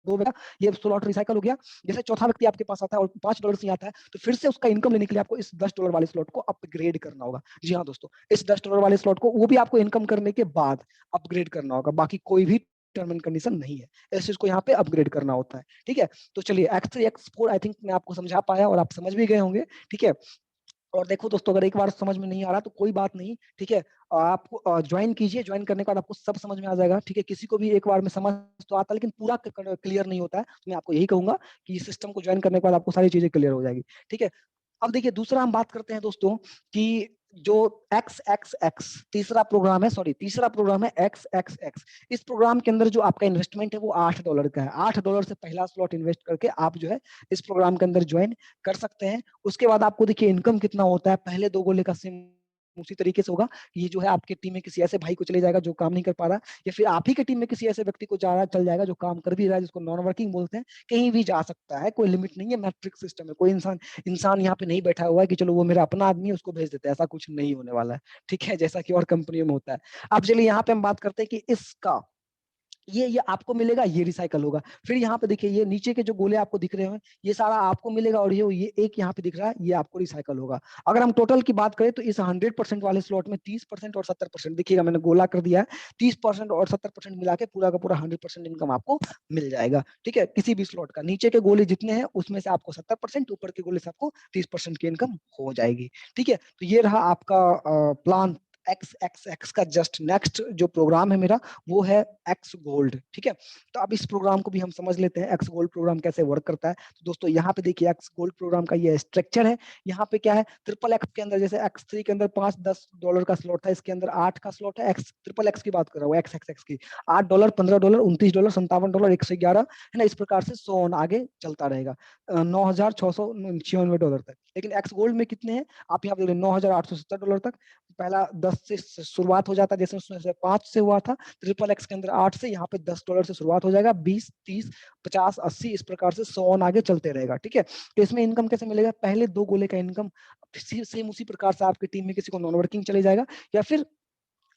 2 ये स्लॉट रिसाइकल हो गया, जैसे चौथा व्यक्ति आपके पास आता है और $5 से आता है, तो फिर से उसका इनकम लेने के लिए आपको इस $10 वाले स्लॉट को अपग्रेड करना होगा। जी हाँ दोस्तों, इस $10 वाले स्लॉट को, वो भी आपको इनकम करने के बाद अपग्रेड करना होगा, बाकी कोई भी टर्म एंड कंडीशन नहीं है, इस चीज को यहाँ पे अपग्रेड करना होता है। ठीक है, तो चलिए X3 X4 आई थिंक मैं आपको समझा पाया और आप समझ भी गए होंगे। ठीक है, और देखो दोस्तों, अगर एक बार समझ में नहीं आ रहा तो कोई बात नहीं, ठीक है, आप ज्वाइन कीजिए, ज्वाइन करने के बाद आपको सब समझ में आ जाएगा। ठीक है, किसी को भी एक बार में समझ तो आता है, लेकिन पूरा क्लियर नहीं होता है, तो मैं आपको यही कहूंगा कि सिस्टम को ज्वाइन करने के बाद आपको सारी चीजें क्लियर हो जाएगी। ठीक है, अब देखिए दूसरा हम बात करते हैं दोस्तों कि जो XXX तीसरा प्रोग्राम है, सॉरी तीसरा प्रोग्राम है XXX। इस प्रोग्राम के अंदर जो आपका इन्वेस्टमेंट है वो $8 का है। $8 से पहला स्लॉट इन्वेस्ट करके आप जो है इस प्रोग्राम के अंदर ज्वाइन कर सकते हैं। उसके बाद आपको देखिए इनकम कितना होता है, पहले 2 गोले का सेम उसी तरीके से होगा। ये जो है आपके टीम में किसी ऐसे भाई को चले जाएगा जो काम नहीं कर पा रहा, या फिर आप ही के टीम में किसी ऐसे व्यक्ति को चल जाएगा जो काम कर भी रहा है, जिसको नॉन वर्किंग बोलते हैं। कहीं भी जा सकता है, कोई लिमिट नहीं है, मैट्रिक्स सिस्टम है, कोई इंसान इंसान यहाँ पे नहीं बैठा हुआ है कि चलो वो मेरा अपना आदमी है उसको भेज देते हैं, ऐसा कुछ नहीं होने वाला है। ठीक है, जैसा कि और कंपनियों में होता है। अब चलिए यहाँ पे हम बात करते हैं कि इसका ये आपको मिलेगा, ये रिसाइकल होगा। फिर यहाँ पे देखिए, ये नीचे के जो गोले आपको दिख रहे हैं ये सारा आपको मिलेगा, और ये एक यहाँ पे दिख रहा है ये आपको रिसाइकल होगा। अगर हम टोटल की बात करें तो इस 100% वाले स्लॉट में 30% और 70%, देखिएगा मैंने गोला कर दिया है, 30% और 70% मिला के पूरा का पूरा 100% इनकम आपको मिल जाएगा। ठीक है, किसी भी स्लॉट का, नीचे के गोले जितने हैं उसमें से आपको 70%, ऊपर के गोले से आपको 30% की इनकम हो जाएगी। ठीक है, तो ये रहा आपका प्लान। XXX का जस्ट नेक्स्ट जो प्रोग्राम है मेरा वो है एक्स गोल्ड। ठीक है, तो अब इस प्रोग्राम को भी हम समझ लेते हैं, एक्स गोल्ड प्रोग्राम कैसे वर्क करता है। तो दोस्तों यहाँ पे देखिए एक्स गोल्ड प्रोग्राम का ये स्ट्रक्चर है। यहाँ पे क्या है, ट्रिपल एक्स के अंदर, जैसे X3 के अंदर $5-10 का स्लॉट था, इसके अंदर 8 का स्लॉट है। एक्स ट्रिपल एक्स की बात कर रहा हूँ, XXX की, $8, $15, $29, $57, $111 है ना, इस प्रकार से 100 आगे चलता रहेगा $9,696 तक। लेकिन एक्स गोल्ड में कितने हैं आप यहाँ पे देख रहे हैं, $9,870 तक। पहला 10 से शुरुआत हो जाता है, जैसे उसमें से 5 से हुआ था। ट्रिपल एक्स के अंदर 8 से, यहाँ पे $10 से शुरुआत हो जाएगा, 20, 30, 50, 80 इस प्रकार से 100 आगे चलते रहेगा। ठीक है, तो इसमें इनकम कैसे मिलेगा, पहले 2 गोले का इनकम सेम उसी प्रकार से आपकी टीम में किसी को नॉन वर्किंग चले जाएगा, या फिर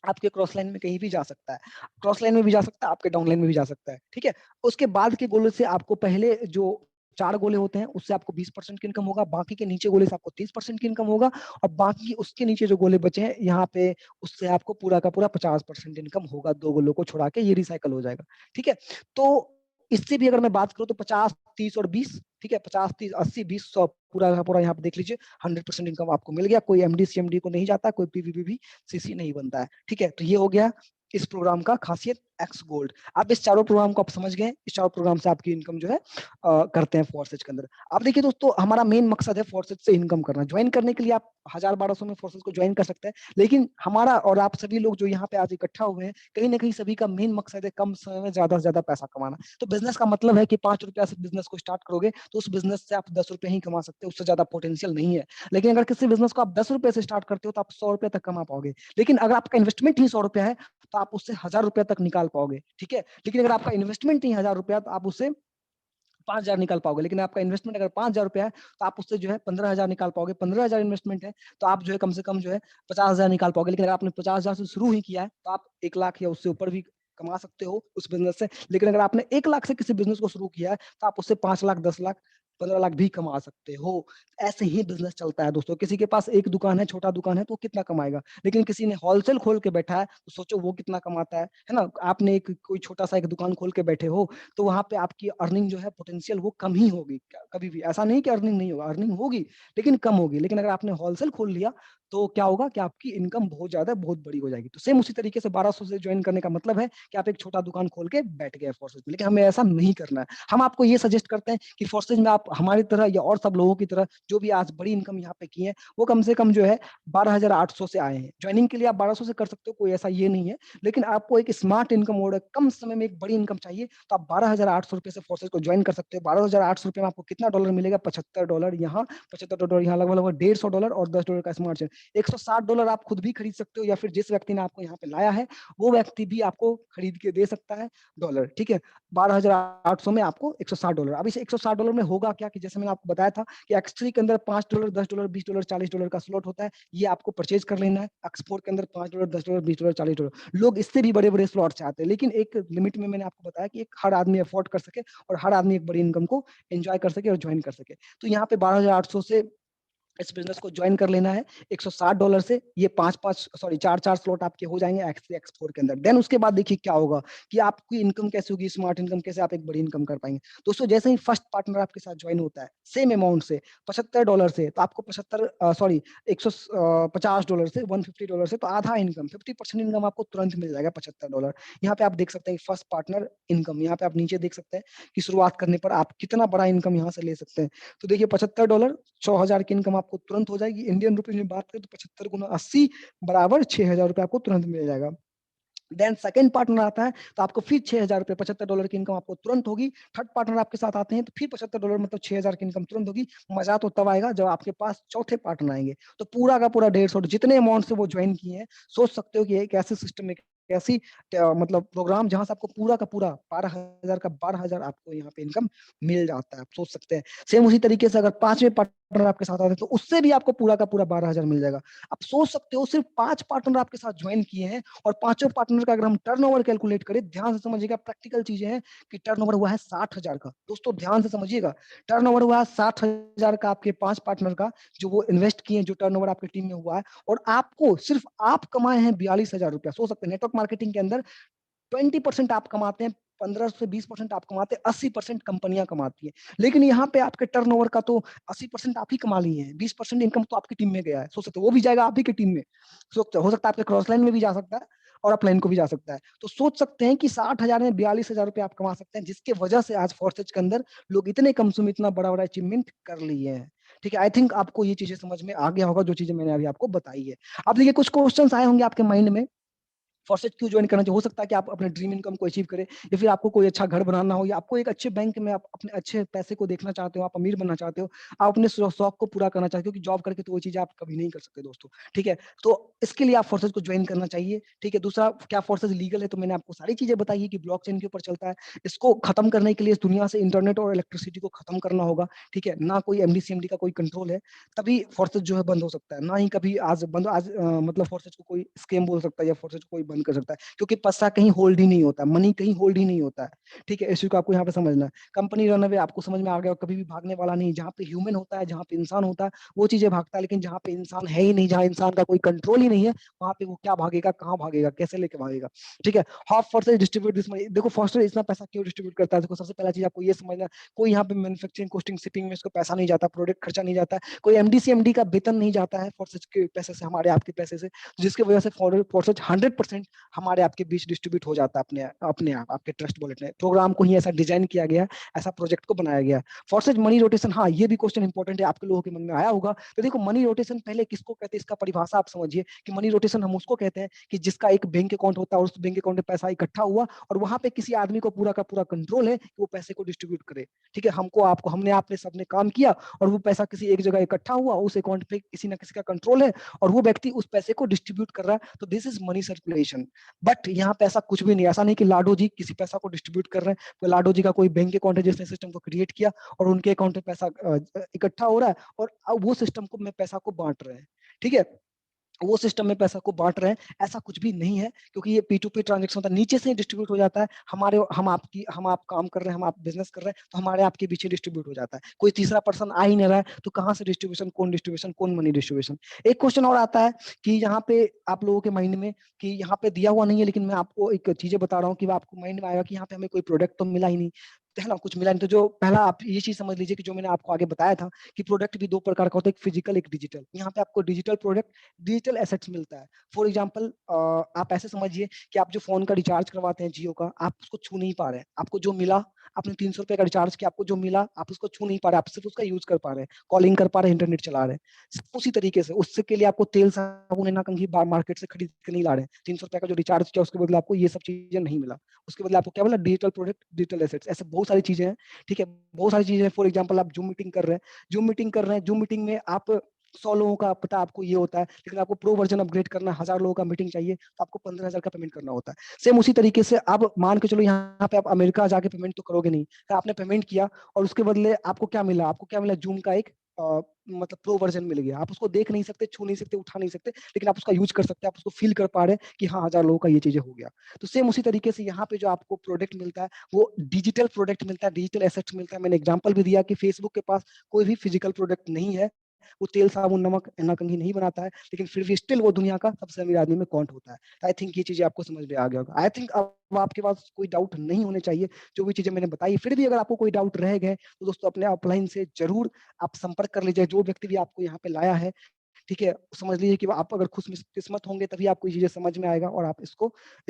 आपके क्रॉस लाइन में कहीं भी जा सकता है, क्रॉस लाइन में भी जा सकता है, आपके डाउन लाइन में भी जा सकता है। ठीक है, उसके बाद के गोले से आपको पहले जो 4 गोले होते हैं उससे आपको 20% की इनकम होगा, बाकी के नीचे गोले से आपको 30% की इनकम होगा, और बाकी उसके नीचे जो गोले बचे हैं यहाँ पे उससे आपको पूरा का पूरा 50% इनकम होगा, 2 गोलों को छुड़ा के ये रिसाइकल हो जाएगा। ठीक है, तो इससे भी अगर मैं बात करूं तो 50, 30 और 20, ठीक है, 50, 30, 80, 20, 100 पूरा का पूरा यहाँ पे देख लीजिए 100% इनकम आपको मिल गया। कोई एमडी सीएमडी को नहीं जाता, कोई पीवीपी सीसी नहीं बनता है। ठीक है, तो ये हो गया इस प्रोग्राम का खासियत एक्स गोल्ड। अब इस चारों प्रोग्राम को आप समझ गए, इस चारों प्रोग्राम से आपकी इनकम जो है करते हैं फोर्सेज के अंदर। अब देखिए दोस्तों, हमारा मेन मकसद है फोर्सेज से इनकम करना। ज्वाइन करने के लिए आप 1000-1200 में फोर्सेज को ज्वाइन कर सकते हैं, लेकिन हमारा और आप सभी लोग जो यहाँ पे आज इकट्ठा हुए हैं, कहीं ना कहीं सभी का मेन मकसद है कम समय में ज्यादा से ज्यादा पैसा कमाना। तो बिजनेस का मतलब है कि ₹5 से बिजनेस को स्टार्ट करोगे तो उस बिजनेस से आप ₹10 ही कमा सकते हो, उससे ज्यादा पोटेंशियल नहीं है। लेकिन अगर किसी बिजनेस को आप ₹10 से स्टार्ट करते हो तो आप ₹100 तक कमा पाओगे। लेकिन अगर आपका इन्वेस्टमेंट ही ₹100 है तो आप उससे ₹1000 तक निकाल पाओगे। ठीक है, लेकिन अगर आपका इन्वेस्टमेंट ही ₹1000 तो आप उससे 5,000 निकाल पाओगे। लेकिन आपका इन्वेस्टमेंट अगर ₹5,000 है तो आप उससे जो है 15,000 निकाल पाओगे। 15,000 इन्वेस्टमेंट है तो आप जो है कम से कम जो है 50,000 निकाल पाओगे। लेकिन अगर आपने 50,000 से शुरू ही किया है तो आप 1 लाख या उससे ऊपर भी कमा सकते हो उस बिजनेस से। लेकिन अगर आपने 1 लाख से किसी बिजनेस को शुरू किया है तो आप उससे 5 लाख, 10 लाख, 15 लाख भी कमा सकते हो। ऐसे ही बिजनेस चलता है दोस्तों। किसी के पास एक दुकान है, छोटा दुकान है, तो वो कितना कमाएगा, लेकिन किसी ने होलसेल खोल के बैठा है तो सोचो वो कितना कमाता है ना। आपने एक कोई छोटा सा एक दुकान खोल के बैठे हो तो वहां पे आपकी अर्निंग जो है पोटेंशियल वो कम ही होगी। कभी भी ऐसा नहीं कि अर्निंग नहीं होगा, अर्निंग होगी लेकिन कम होगी। लेकिन अगर आपने होलसेल खोल लिया तो क्या होगा कि आपकी इनकम बहुत ज्यादा, बहुत बड़ी हो जाएगी। तो सेम उसी तरीके से 1200 से ज्वाइन करने का मतलब है कि आप एक छोटा दुकान खोल के बैठ गए फोर्सेज में। लेकिन हमें ऐसा नहीं करना है। हम आपको ये सजेस्ट करते हैं कि फोर्सेज में आप हमारी तरह या और सब लोगों की तरह जो भी आज बड़ी इनकम यहाँ पे की है वो कम से कम जो है 12,800 से आए हैं। ज्वाइनिंग के लिए आप 1200 से कर सकते हो, कोई ऐसा ये नहीं है। लेकिन आपको एक स्मार्ट इनकम और कम समय में एक बड़ी इनकम चाहिए तो आप 12,800 रुपए से फोर्सेज को ज्वाइन कर सकते हो। 12,800 रुपए में आपको कितना डॉलर मिलेगा? $75 यहाँ, $75 यहाँ, लगभग लगभग $150 और $10 का स्मार्ट चेन। $160 आप खुद भी खरीद सकते हो या फिर जिस व्यक्ति ने आपको यहाँ पे लाया है वो व्यक्ति भी आपको खरीद के दे सकता है डॉलर। ठीक है, 12,800 में आपको $160। अब इस $160 में होगा क्या कि जैसे मैंने आपको बताया था कि एक्स3 के अंदर $5, $10, $20, $40 का स्लॉट होता है। ये आपको परचेज कर लेना है। एक्स4 के अंदर $5, $10, $20, $40। लोग इससे भी बड़े बड़े स्लॉट चाहते हैं, लेकिन एक लिमिट में मैंने आपको बताया कि एक हर आदमी अफोर्ड कर सके और हर आदमी एक बड़ी इनकम को एंजॉय कर सके और ज्वाइन कर सके। तो यहाँ पे 12,800 से इस बिजनेस को ज्वाइन कर लेना है। $160 से ये 4 स्लॉट आपके हो जाएंगे एक्स3 एक्स4 के अंदर। देन उसके बाद देखिए क्या होगा कि आपकी इनकम कैसे होगी, स्मार्ट इनकम कैसे आप एक बड़ी इनकम कर पाएंगे। दोस्तों जैसे ही फर्स्ट पार्टनर आपके साथ ज्वाइन होता है सेम अमाउंट से $75 से, तो आपको $150 से, $150 से, तो आधा इनकम 50% इनकम आपको तुरंत मिल जाएगा $75। यहाँ पे आप देख सकते हैं फर्स्ट पार्टनर इनकम। यहाँ पे आप नीचे देख सकते हैं कि शुरुआत करने पर आप कितना बड़ा इनकम यहाँ से ले सकते हैं। तो देखिए $75, 100,000 की इनकम आपको तुरंत हो जाएगी। इंडियन रुपीज में बात करें तो 75 गुना 80 बराबर $6,000 आपको तुरंत मिल जाएगा। देन सेकंड पार्टनर आता है तो आपको फिर $6,000, $75 की इनकम आपको तुरंत होगी। थर्ड पार्टनर आपके साथ आते हैं तो फिर $75 मतलब 6,000 की इनकम तुरंत होगी। मजा तो तब आएगा जब आपके पास चौथे पार्टनर आएंगे तो पूरा का पूरा 150, जितने अमाउंट से वो ज्वाइन किए हैं, सोच सकते हो कि एक ऐसे सिस्टम, एक ऐसी मतलब प्रोग्राम जहां से आपको पूरा का पूरा 12,000 का 12,000 आपको यहाँ पे इनकम मिल जाता है। आप सोच सकते हैं सेम उसी तरीके से अगर पांचवें पार्टनर आपके साथ आते हैं तो उससे भी आपको पूरा का पूरा 12,000 मिल जाएगा। आप सोच सकते हो सिर्फ 5 पार्टनर आपके साथ ज्वाइन किए हैं और पांचों पार्टनर का अगर हम टर्नओवर कैलकुलेट करें, ध्यान से समझिएगा, प्रैक्टिकल चीजें हैं कि टर्नओवर हुआ है 60,000 का। दोस्तों ध्यान से समझिएगा, टर्नओवर हुआ है 60,000 का आपके 5 पार्टनर का, जो वो इन्वेस्ट किए, जो टर्नओवर आपकी टीम में हुआ है। और आपको सिर्फ आप कमाए हैं ₹42,000। सोच सकते हैं नेटवर्क मार्केटिंग के अंदर 20% आप कमाते हैं, 15 से 20% आप कमाते हैं, 80% कंपनियां कमाती है। लेकिन यहाँ पे आपके टर्नओवर का तो 80% आप ही कमा लिए हैं, 20% इनकम तो आपकी टीम में गया है। सोच सकते हो वो भी जाएगा आप ही की टीम में। हो सकता है आपके क्रॉस लाइन में भी जा सकता है और अपलाइन को भी जा सकता है। तो सोच सकते हैं कि 60,000 में ₹42,000 आप कमा सकते हैं, जिसके वजह से आज फोर्सेज के अंदर लोग इतने कम समय में इतना बड़ा बड़ा अचीवमेंट कर लिए हैं। ठीक है, आई थिंक आपको ये चीजें समझ में आ गया होगा जो चीजें मैंने अभी आपको बताई है। अब देखिए कुछ क्वेश्चंस आए होंगे आपके माइंड में, फॉरसेट क्यों ज्वाइन करना चाहिए। हो सकता है कि आप अपने ड्रीम इनकम को अचीव करें, या फिर आपको कोई अच्छा घर बनाना हो, या आपको एक अच्छे बैंक में आप अपने अच्छे पैसे को देखना चाहते हो, आप अमीर बनना चाहते हो, आप अपने शौक को पूरा करना चाहते हो, क्योंकि जॉब करके तो वो चीजें आप कभी नहीं कर सकते दोस्तों। ठीक है, तो इसके लिए आप फोर्सेज को ज्वाइन करना चाहिए। ठीक है, दूसरा, क्या फोर्सेज लीगल है? तो मैंने आपको सारी चीजें बताई है कि ब्लॉकचेन के ऊपर चलता है। इसको खत्म करने के लिए इस दुनिया से इंटरनेट और इलेक्ट्रिसिटी को खत्म करना होगा। ठीक है, ना कोई एमडी सीएमडी का कोई कंट्रोल है, तभी फोर्सेज जो है बंद हो सकता है। ना ही कभी आज बंद, आज मतलब फोर्सेज को कोई स्कैम बोल सकता है या फोर्सेज को कोई बंद कर सकता है, क्योंकि पैसा कहीं होल्ड ही नहीं होता, मनी कहीं होल्ड ही नहीं होता है। ठीक है, इस चीज को आपको यहाँ पे समझना है। कंपनी रन अवे आपको समझ में आ गया, कभी भी भागने वाला नहीं। जहाँ पे ह्यूमन होता है, जहाँ पे इंसान होता है, वो चीजें भागता है। लेकिन जहाँ पे इंसान है ही नहीं, जहाँ इंसान का कोई कंट्रोल ही नहीं है, वहां पे वो क्या भागेगा, कहाँ भागेगा, कैसे लेके भागेगा। ठीक है, half forces distribute this money. देखो फोर्सेज इतना पैसा क्यों डिस्ट्रीब्यूट करता है? देखो सबसे पहला चीज आपको ये समझना, कोई यहाँ पे मैन्युफैक्चरिंग, कॉस्टिंग, शिपिंग में इसको पैसा नहीं जाता, प्रोडक्ट खर्चा नहीं जाता है, कोई एमडीसीएमडी का वेतन नहीं जाता है फोर्सेज के पैसे से, हमारे आपके पैसे से, जिसकी वजह से फोर्सेज 100% हमारे आपके बीच डिस्ट्रीब्यूट हो जाता है अपने अपने आप आपके ट्रस्ट वॉलेट में। प्रोग्राम को ही ऐसा डिजाइन किया गया, ऐसा प्रोजेक्ट को बनाया गया। फॉरसेज मनी रोटेशन, हाँ ये भी क्वेश्चन इंपॉर्टेंट है, आपके लोगों के मन में आया होगा। तो देखो मनी रोटेशन पहले किसको कहते हैं, इसका परिभाषा आप समझिए कि मनी रोटेशन हम उसको कहते हैं कि जिसका एक बैंक अकाउंट होता है और उस बैंक अकाउंट में पैसा इकट्ठा हुआ और वहां पे किसी आदमी को पूरा का पूरा कंट्रोल है कि वो पैसे को डिस्ट्रीब्यूट करे। ठीक है, हमको आपको, हमने आपने सबने काम किया और वो पैसा किसी एक जगह इकट्ठा हुआ, उस अकाउंट पे किसी ना किसी का कंट्रोल है और वो व्यक्ति उस पैसे को डिस्ट्रीब्यूट कर रहा है। तो this is money circulation. But यहाँ पे ऐसा कुछ भी नहीं, ऐसा नहीं कि लाडो जी किसी पैसा को डिस्ट्रीब्यूट कर रहे हैं। तो लाडो जी का कोई बैंक अकाउंट है जिसने सिस्टम को क्रिएट किया और उनके अकाउंट में पैसा इकट्ठा हो रहा है और वो सिस्टम को में पैसा को बांट रहे हैं। ठीक है, वो सिस्टम में पैसा को बांट रहे हैं, ऐसा कुछ भी नहीं है, क्योंकि ये P2P ट्रांजेक्शन होता है, नीचे से डिस्ट्रीब्यूट हो जाता है। हम आप काम कर रहे हैं, हम आप बिजनेस कर रहे हैं, तो हमारे आपके पीछे डिस्ट्रीब्यूट हो जाता है, कोई तीसरा पर्सन आ ही नहीं रहा है, तो कहाँ से डिस्ट्रीब्यूशन, कौन मनी डिस्ट्रीब्यूशन। एक क्वेश्चन और आता है कि यहाँ पे आप लोगों के माइंड में, कि यहाँ पे दिया हुआ नहीं है, लेकिन मैं आपको एक चीजें बता रहा हूँ कि आपको माइंड में आएगा कि यहाँ पे हमें कोई प्रोडक्ट तो मिला ही नहीं, है ना, कुछ मिला नहीं। तो जो पहला आप ये चीज समझ लीजिए कि जो मैंने आपको आगे बताया था कि प्रोडक्ट भी दो प्रकार का होता है, एक फिजिकल, एक डिजिटल। यहाँ पे आपको डिजिटल प्रोडक्ट, डिजिटल एसेट्स मिलता है। फॉर एग्जाम्पल, आप ऐसे समझिए कि आप जो फोन का रिचार्ज करवाते हैं जियो का, आप उसको छू नहीं पा रहे हैं, आपको जो मिला, आपने 300 रुपए का रिचार्ज किया, आपको जो मिला आप उसको छू नहीं पा रहे, आप सिर्फ उसका यूज कर पा रहे हैं, कॉलिंग कर पा रहे हैं, इंटरनेट चला रहे हैं। उसी तरीके से उससे के लिए आपको तेल साबुन है ना, कंघी मार्केट से खरीद के नहीं ला रहे हैं। 300 रुपए का जो रिचार्ज किया उसके बदले आपको ये सब चीजें नहीं मिला, उसके बदले आपको क्या मिला, डिजिटल प्रोडक्ट, डिजिटल एसेट्स। ऐसे बहुत सारी चीजें हैं, ठीक है, बहुत सारी चीजें। फॉर एग्जाम्पल, आप जूम मीटिंग कर रहे हैं, जूम मीटिंग में आप 100 लोगों का पता आपको ये होता है, लेकिन आपको प्रो वर्जन अपग्रेड करना है, 1000 लोगों का मीटिंग चाहिए, तो आपको 15,000 का पेमेंट करना होता है। सेम उसी तरीके से आप मान के चलो, यहाँ पे आप अमेरिका जाके पेमेंट तो करोगे नहीं, तो आपने पेमेंट किया और उसके बदले आपको क्या मिला, जूम का एक मतलब प्रो वर्जन मिल गया। आप उसको देख नहीं सकते, छू नहीं सकते, उठा नहीं सकते, लेकिन आप उसका यूज कर सकते हैं, आप उसको फील कर पा रहे हैं कि हाँ, 1000 लोगों का ये चीजें हो गया। तो सेम उसी तरीके से यहाँ पे जो आपको प्रोडक्ट मिलता है, वो डिजिटल प्रोडक्ट मिलता है, डिजिटल एसेट्स मिलता है। मैंने एग्जांपल भी दिया कि फेसबुक के पास कोई भी फिजिकल प्रोडक्ट नहीं है, वो तेल साबुन नमक एना कंघी नहीं बनाता है, लेकिन फिर भी स्टिल वो दुनिया का सबसे अमीर आदमी में काउंट होता है। आई थिंक ये चीजें आपको समझ में आ गया होगा। आई थिंक अब आपके पास कोई डाउट नहीं होने चाहिए, जो भी चीजें मैंने बताई। फिर भी अगर आपको कोई डाउट रह गए, तो दोस्तों अपने ऑफलाइन से जरूर आप संपर्क कर लीजिए, जो व्यक्ति भी आपको यहाँ पे लाया है, ठीक है। समझ लीजिए कि आप अगर खुश किस्मत होंगे, तभी आपको ये चीजें समझ में आएगा और आप इस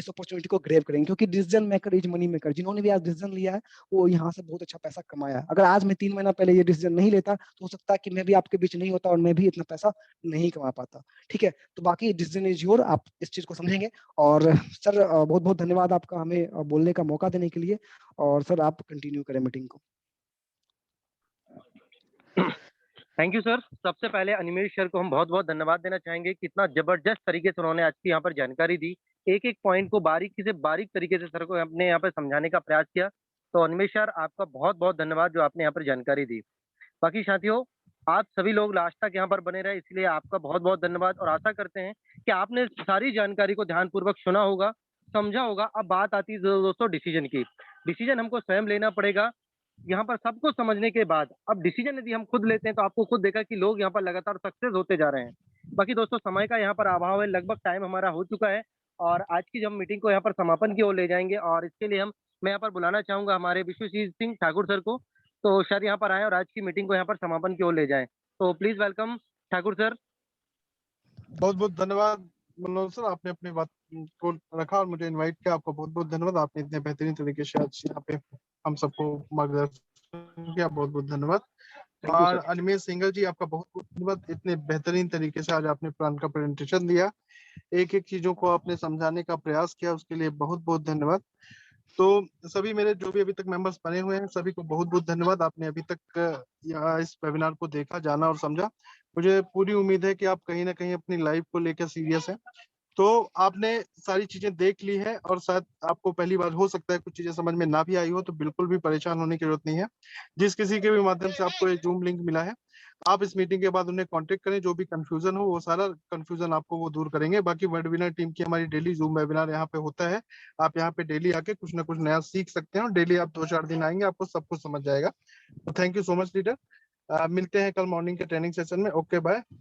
अपॉर्चुनिटी को ग्रैब करेंगे, क्योंकि decision maker is money maker. जिन्होंने भी आज डिसीजन लिया है, वो यहाँ से बहुत अच्छा पैसा कमाया है। अगर आज मैं 3 महीना पहले ये डिसीजन नहीं लेता, तो हो सकता है कि मैं भी आपके बीच नहीं होता और मैं भी इतना पैसा नहीं कमा पाता, ठीक है। तो बाकी डिसीजन इज योर, आप इस चीज को समझेंगे। और सर, बहुत बहुत धन्यवाद आपका हमें बोलने का मौका देने के लिए। और सर, आप कंटिन्यू करें मीटिंग को। Thank you sir. सबसे पहले अनिमेश सर को हम बहुत बहुत धन्यवाद देना चाहेंगे, कितना जबरदस्त तरीके से उन्होंने आज की यहाँ पर जानकारी दी, एक एक पॉइंट को बारीकी से बारीक तरीके से सर को अपने यहाँ पर समझाने का प्रयास किया। तो अनिमेश सर, आपका बहुत बहुत धन्यवाद जो आपने यहाँ पर जानकारी दी। बाकी साथियों, आप सभी लोग लास्ट तक यहाँ पर बने रहे, इसलिए आपका बहुत बहुत धन्यवाद। और आशा करते हैं कि आपने सारी जानकारी को ध्यानपूर्वक सुना होगा, समझा होगा। अब बात आती है दोस्तों डिसीजन की। डिसीजन हमको स्वयं लेना पड़ेगा। यहाँ पर सब कुछ समझने के बाद अब डिसीजन यदि हम खुद लेते हैं, तो आपको खुद देखा कि लोग यहाँ पर लगातार सक्सेस होते जा रहे हैं। बाकी दोस्तों, समय का यहाँ पर अभाव है, लगभग टाइम हमारा हो चुका है और आज की हम मीटिंग को यहाँ पर समापन की ओर ले जाएंगे। और इसके लिए मैं यहाँ पर बुलाना चाहूंगा हमारे विश्वजीत सिंह ठाकुर सर को। तो सर यहाँ पर आए और आज की मीटिंग को यहाँ पर समापन की ओर ले जाएं। तो प्लीज वेलकम ठाकुर सर। बहुत बहुत धन्यवाद मनोज सर, आपने अपनी बात को रखा और मुझे इनवाइट किया। आपको बहुत बहुत धन्यवाद, आपने इतने बेहतरीन तरीके से आज यहाँ पे हम सबको मार्गदर्शन किया। बहुत बहुत धन्यवाद। और अनिमेश सिंगल जी, आपका बहुत बहुत धन्यवाद, इतने बेहतरीन तरीके से आज आपने प्लान का प्रेजेंटेशन दिया, एक एक चीजों को आपने समझाने का प्रयास किया, उसके लिए बहुत बहुत धन्यवाद। तो सभी मेरे जो भी अभी तक मेंबर्स बने हुए हैं, सभी को बहुत बहुत धन्यवाद। आपने अभी तक यहाँ इस वेबिनार को देखा, जाना और समझा। मुझे पूरी उम्मीद है कि आप कहीं ना कहीं अपनी लाइफ को लेकर सीरियस हैं। तो आपने सारी चीजें देख ली है और शायद आपको पहली बार हो सकता है कुछ चीजें समझ में ना भी आई हो, तो बिल्कुल भी परेशान होने की जरूरत नहीं है। जिस किसी के भी माध्यम से आपको ये जूम लिंक मिला है, आप इस मीटिंग के बाद उन्हें कांटेक्ट करें। जो भी कंफ्यूजन हो, वो सारा कंफ्यूजन आपको वो दूर करेंगे। बाकी वेबिनार टीम की हमारी डेली जूम वेबिनार यहाँ पे होता है। आप यहाँ पे डेली आके कुछ ना कुछ नया सीख सकते हैं और डेली आप 2-4 दिन आएंगे, आपको सब कुछ समझ जाएगा। तो thank you so much leader. मिलते हैं कल मॉर्निंग के ट्रेनिंग सेशन में। Okay, bye.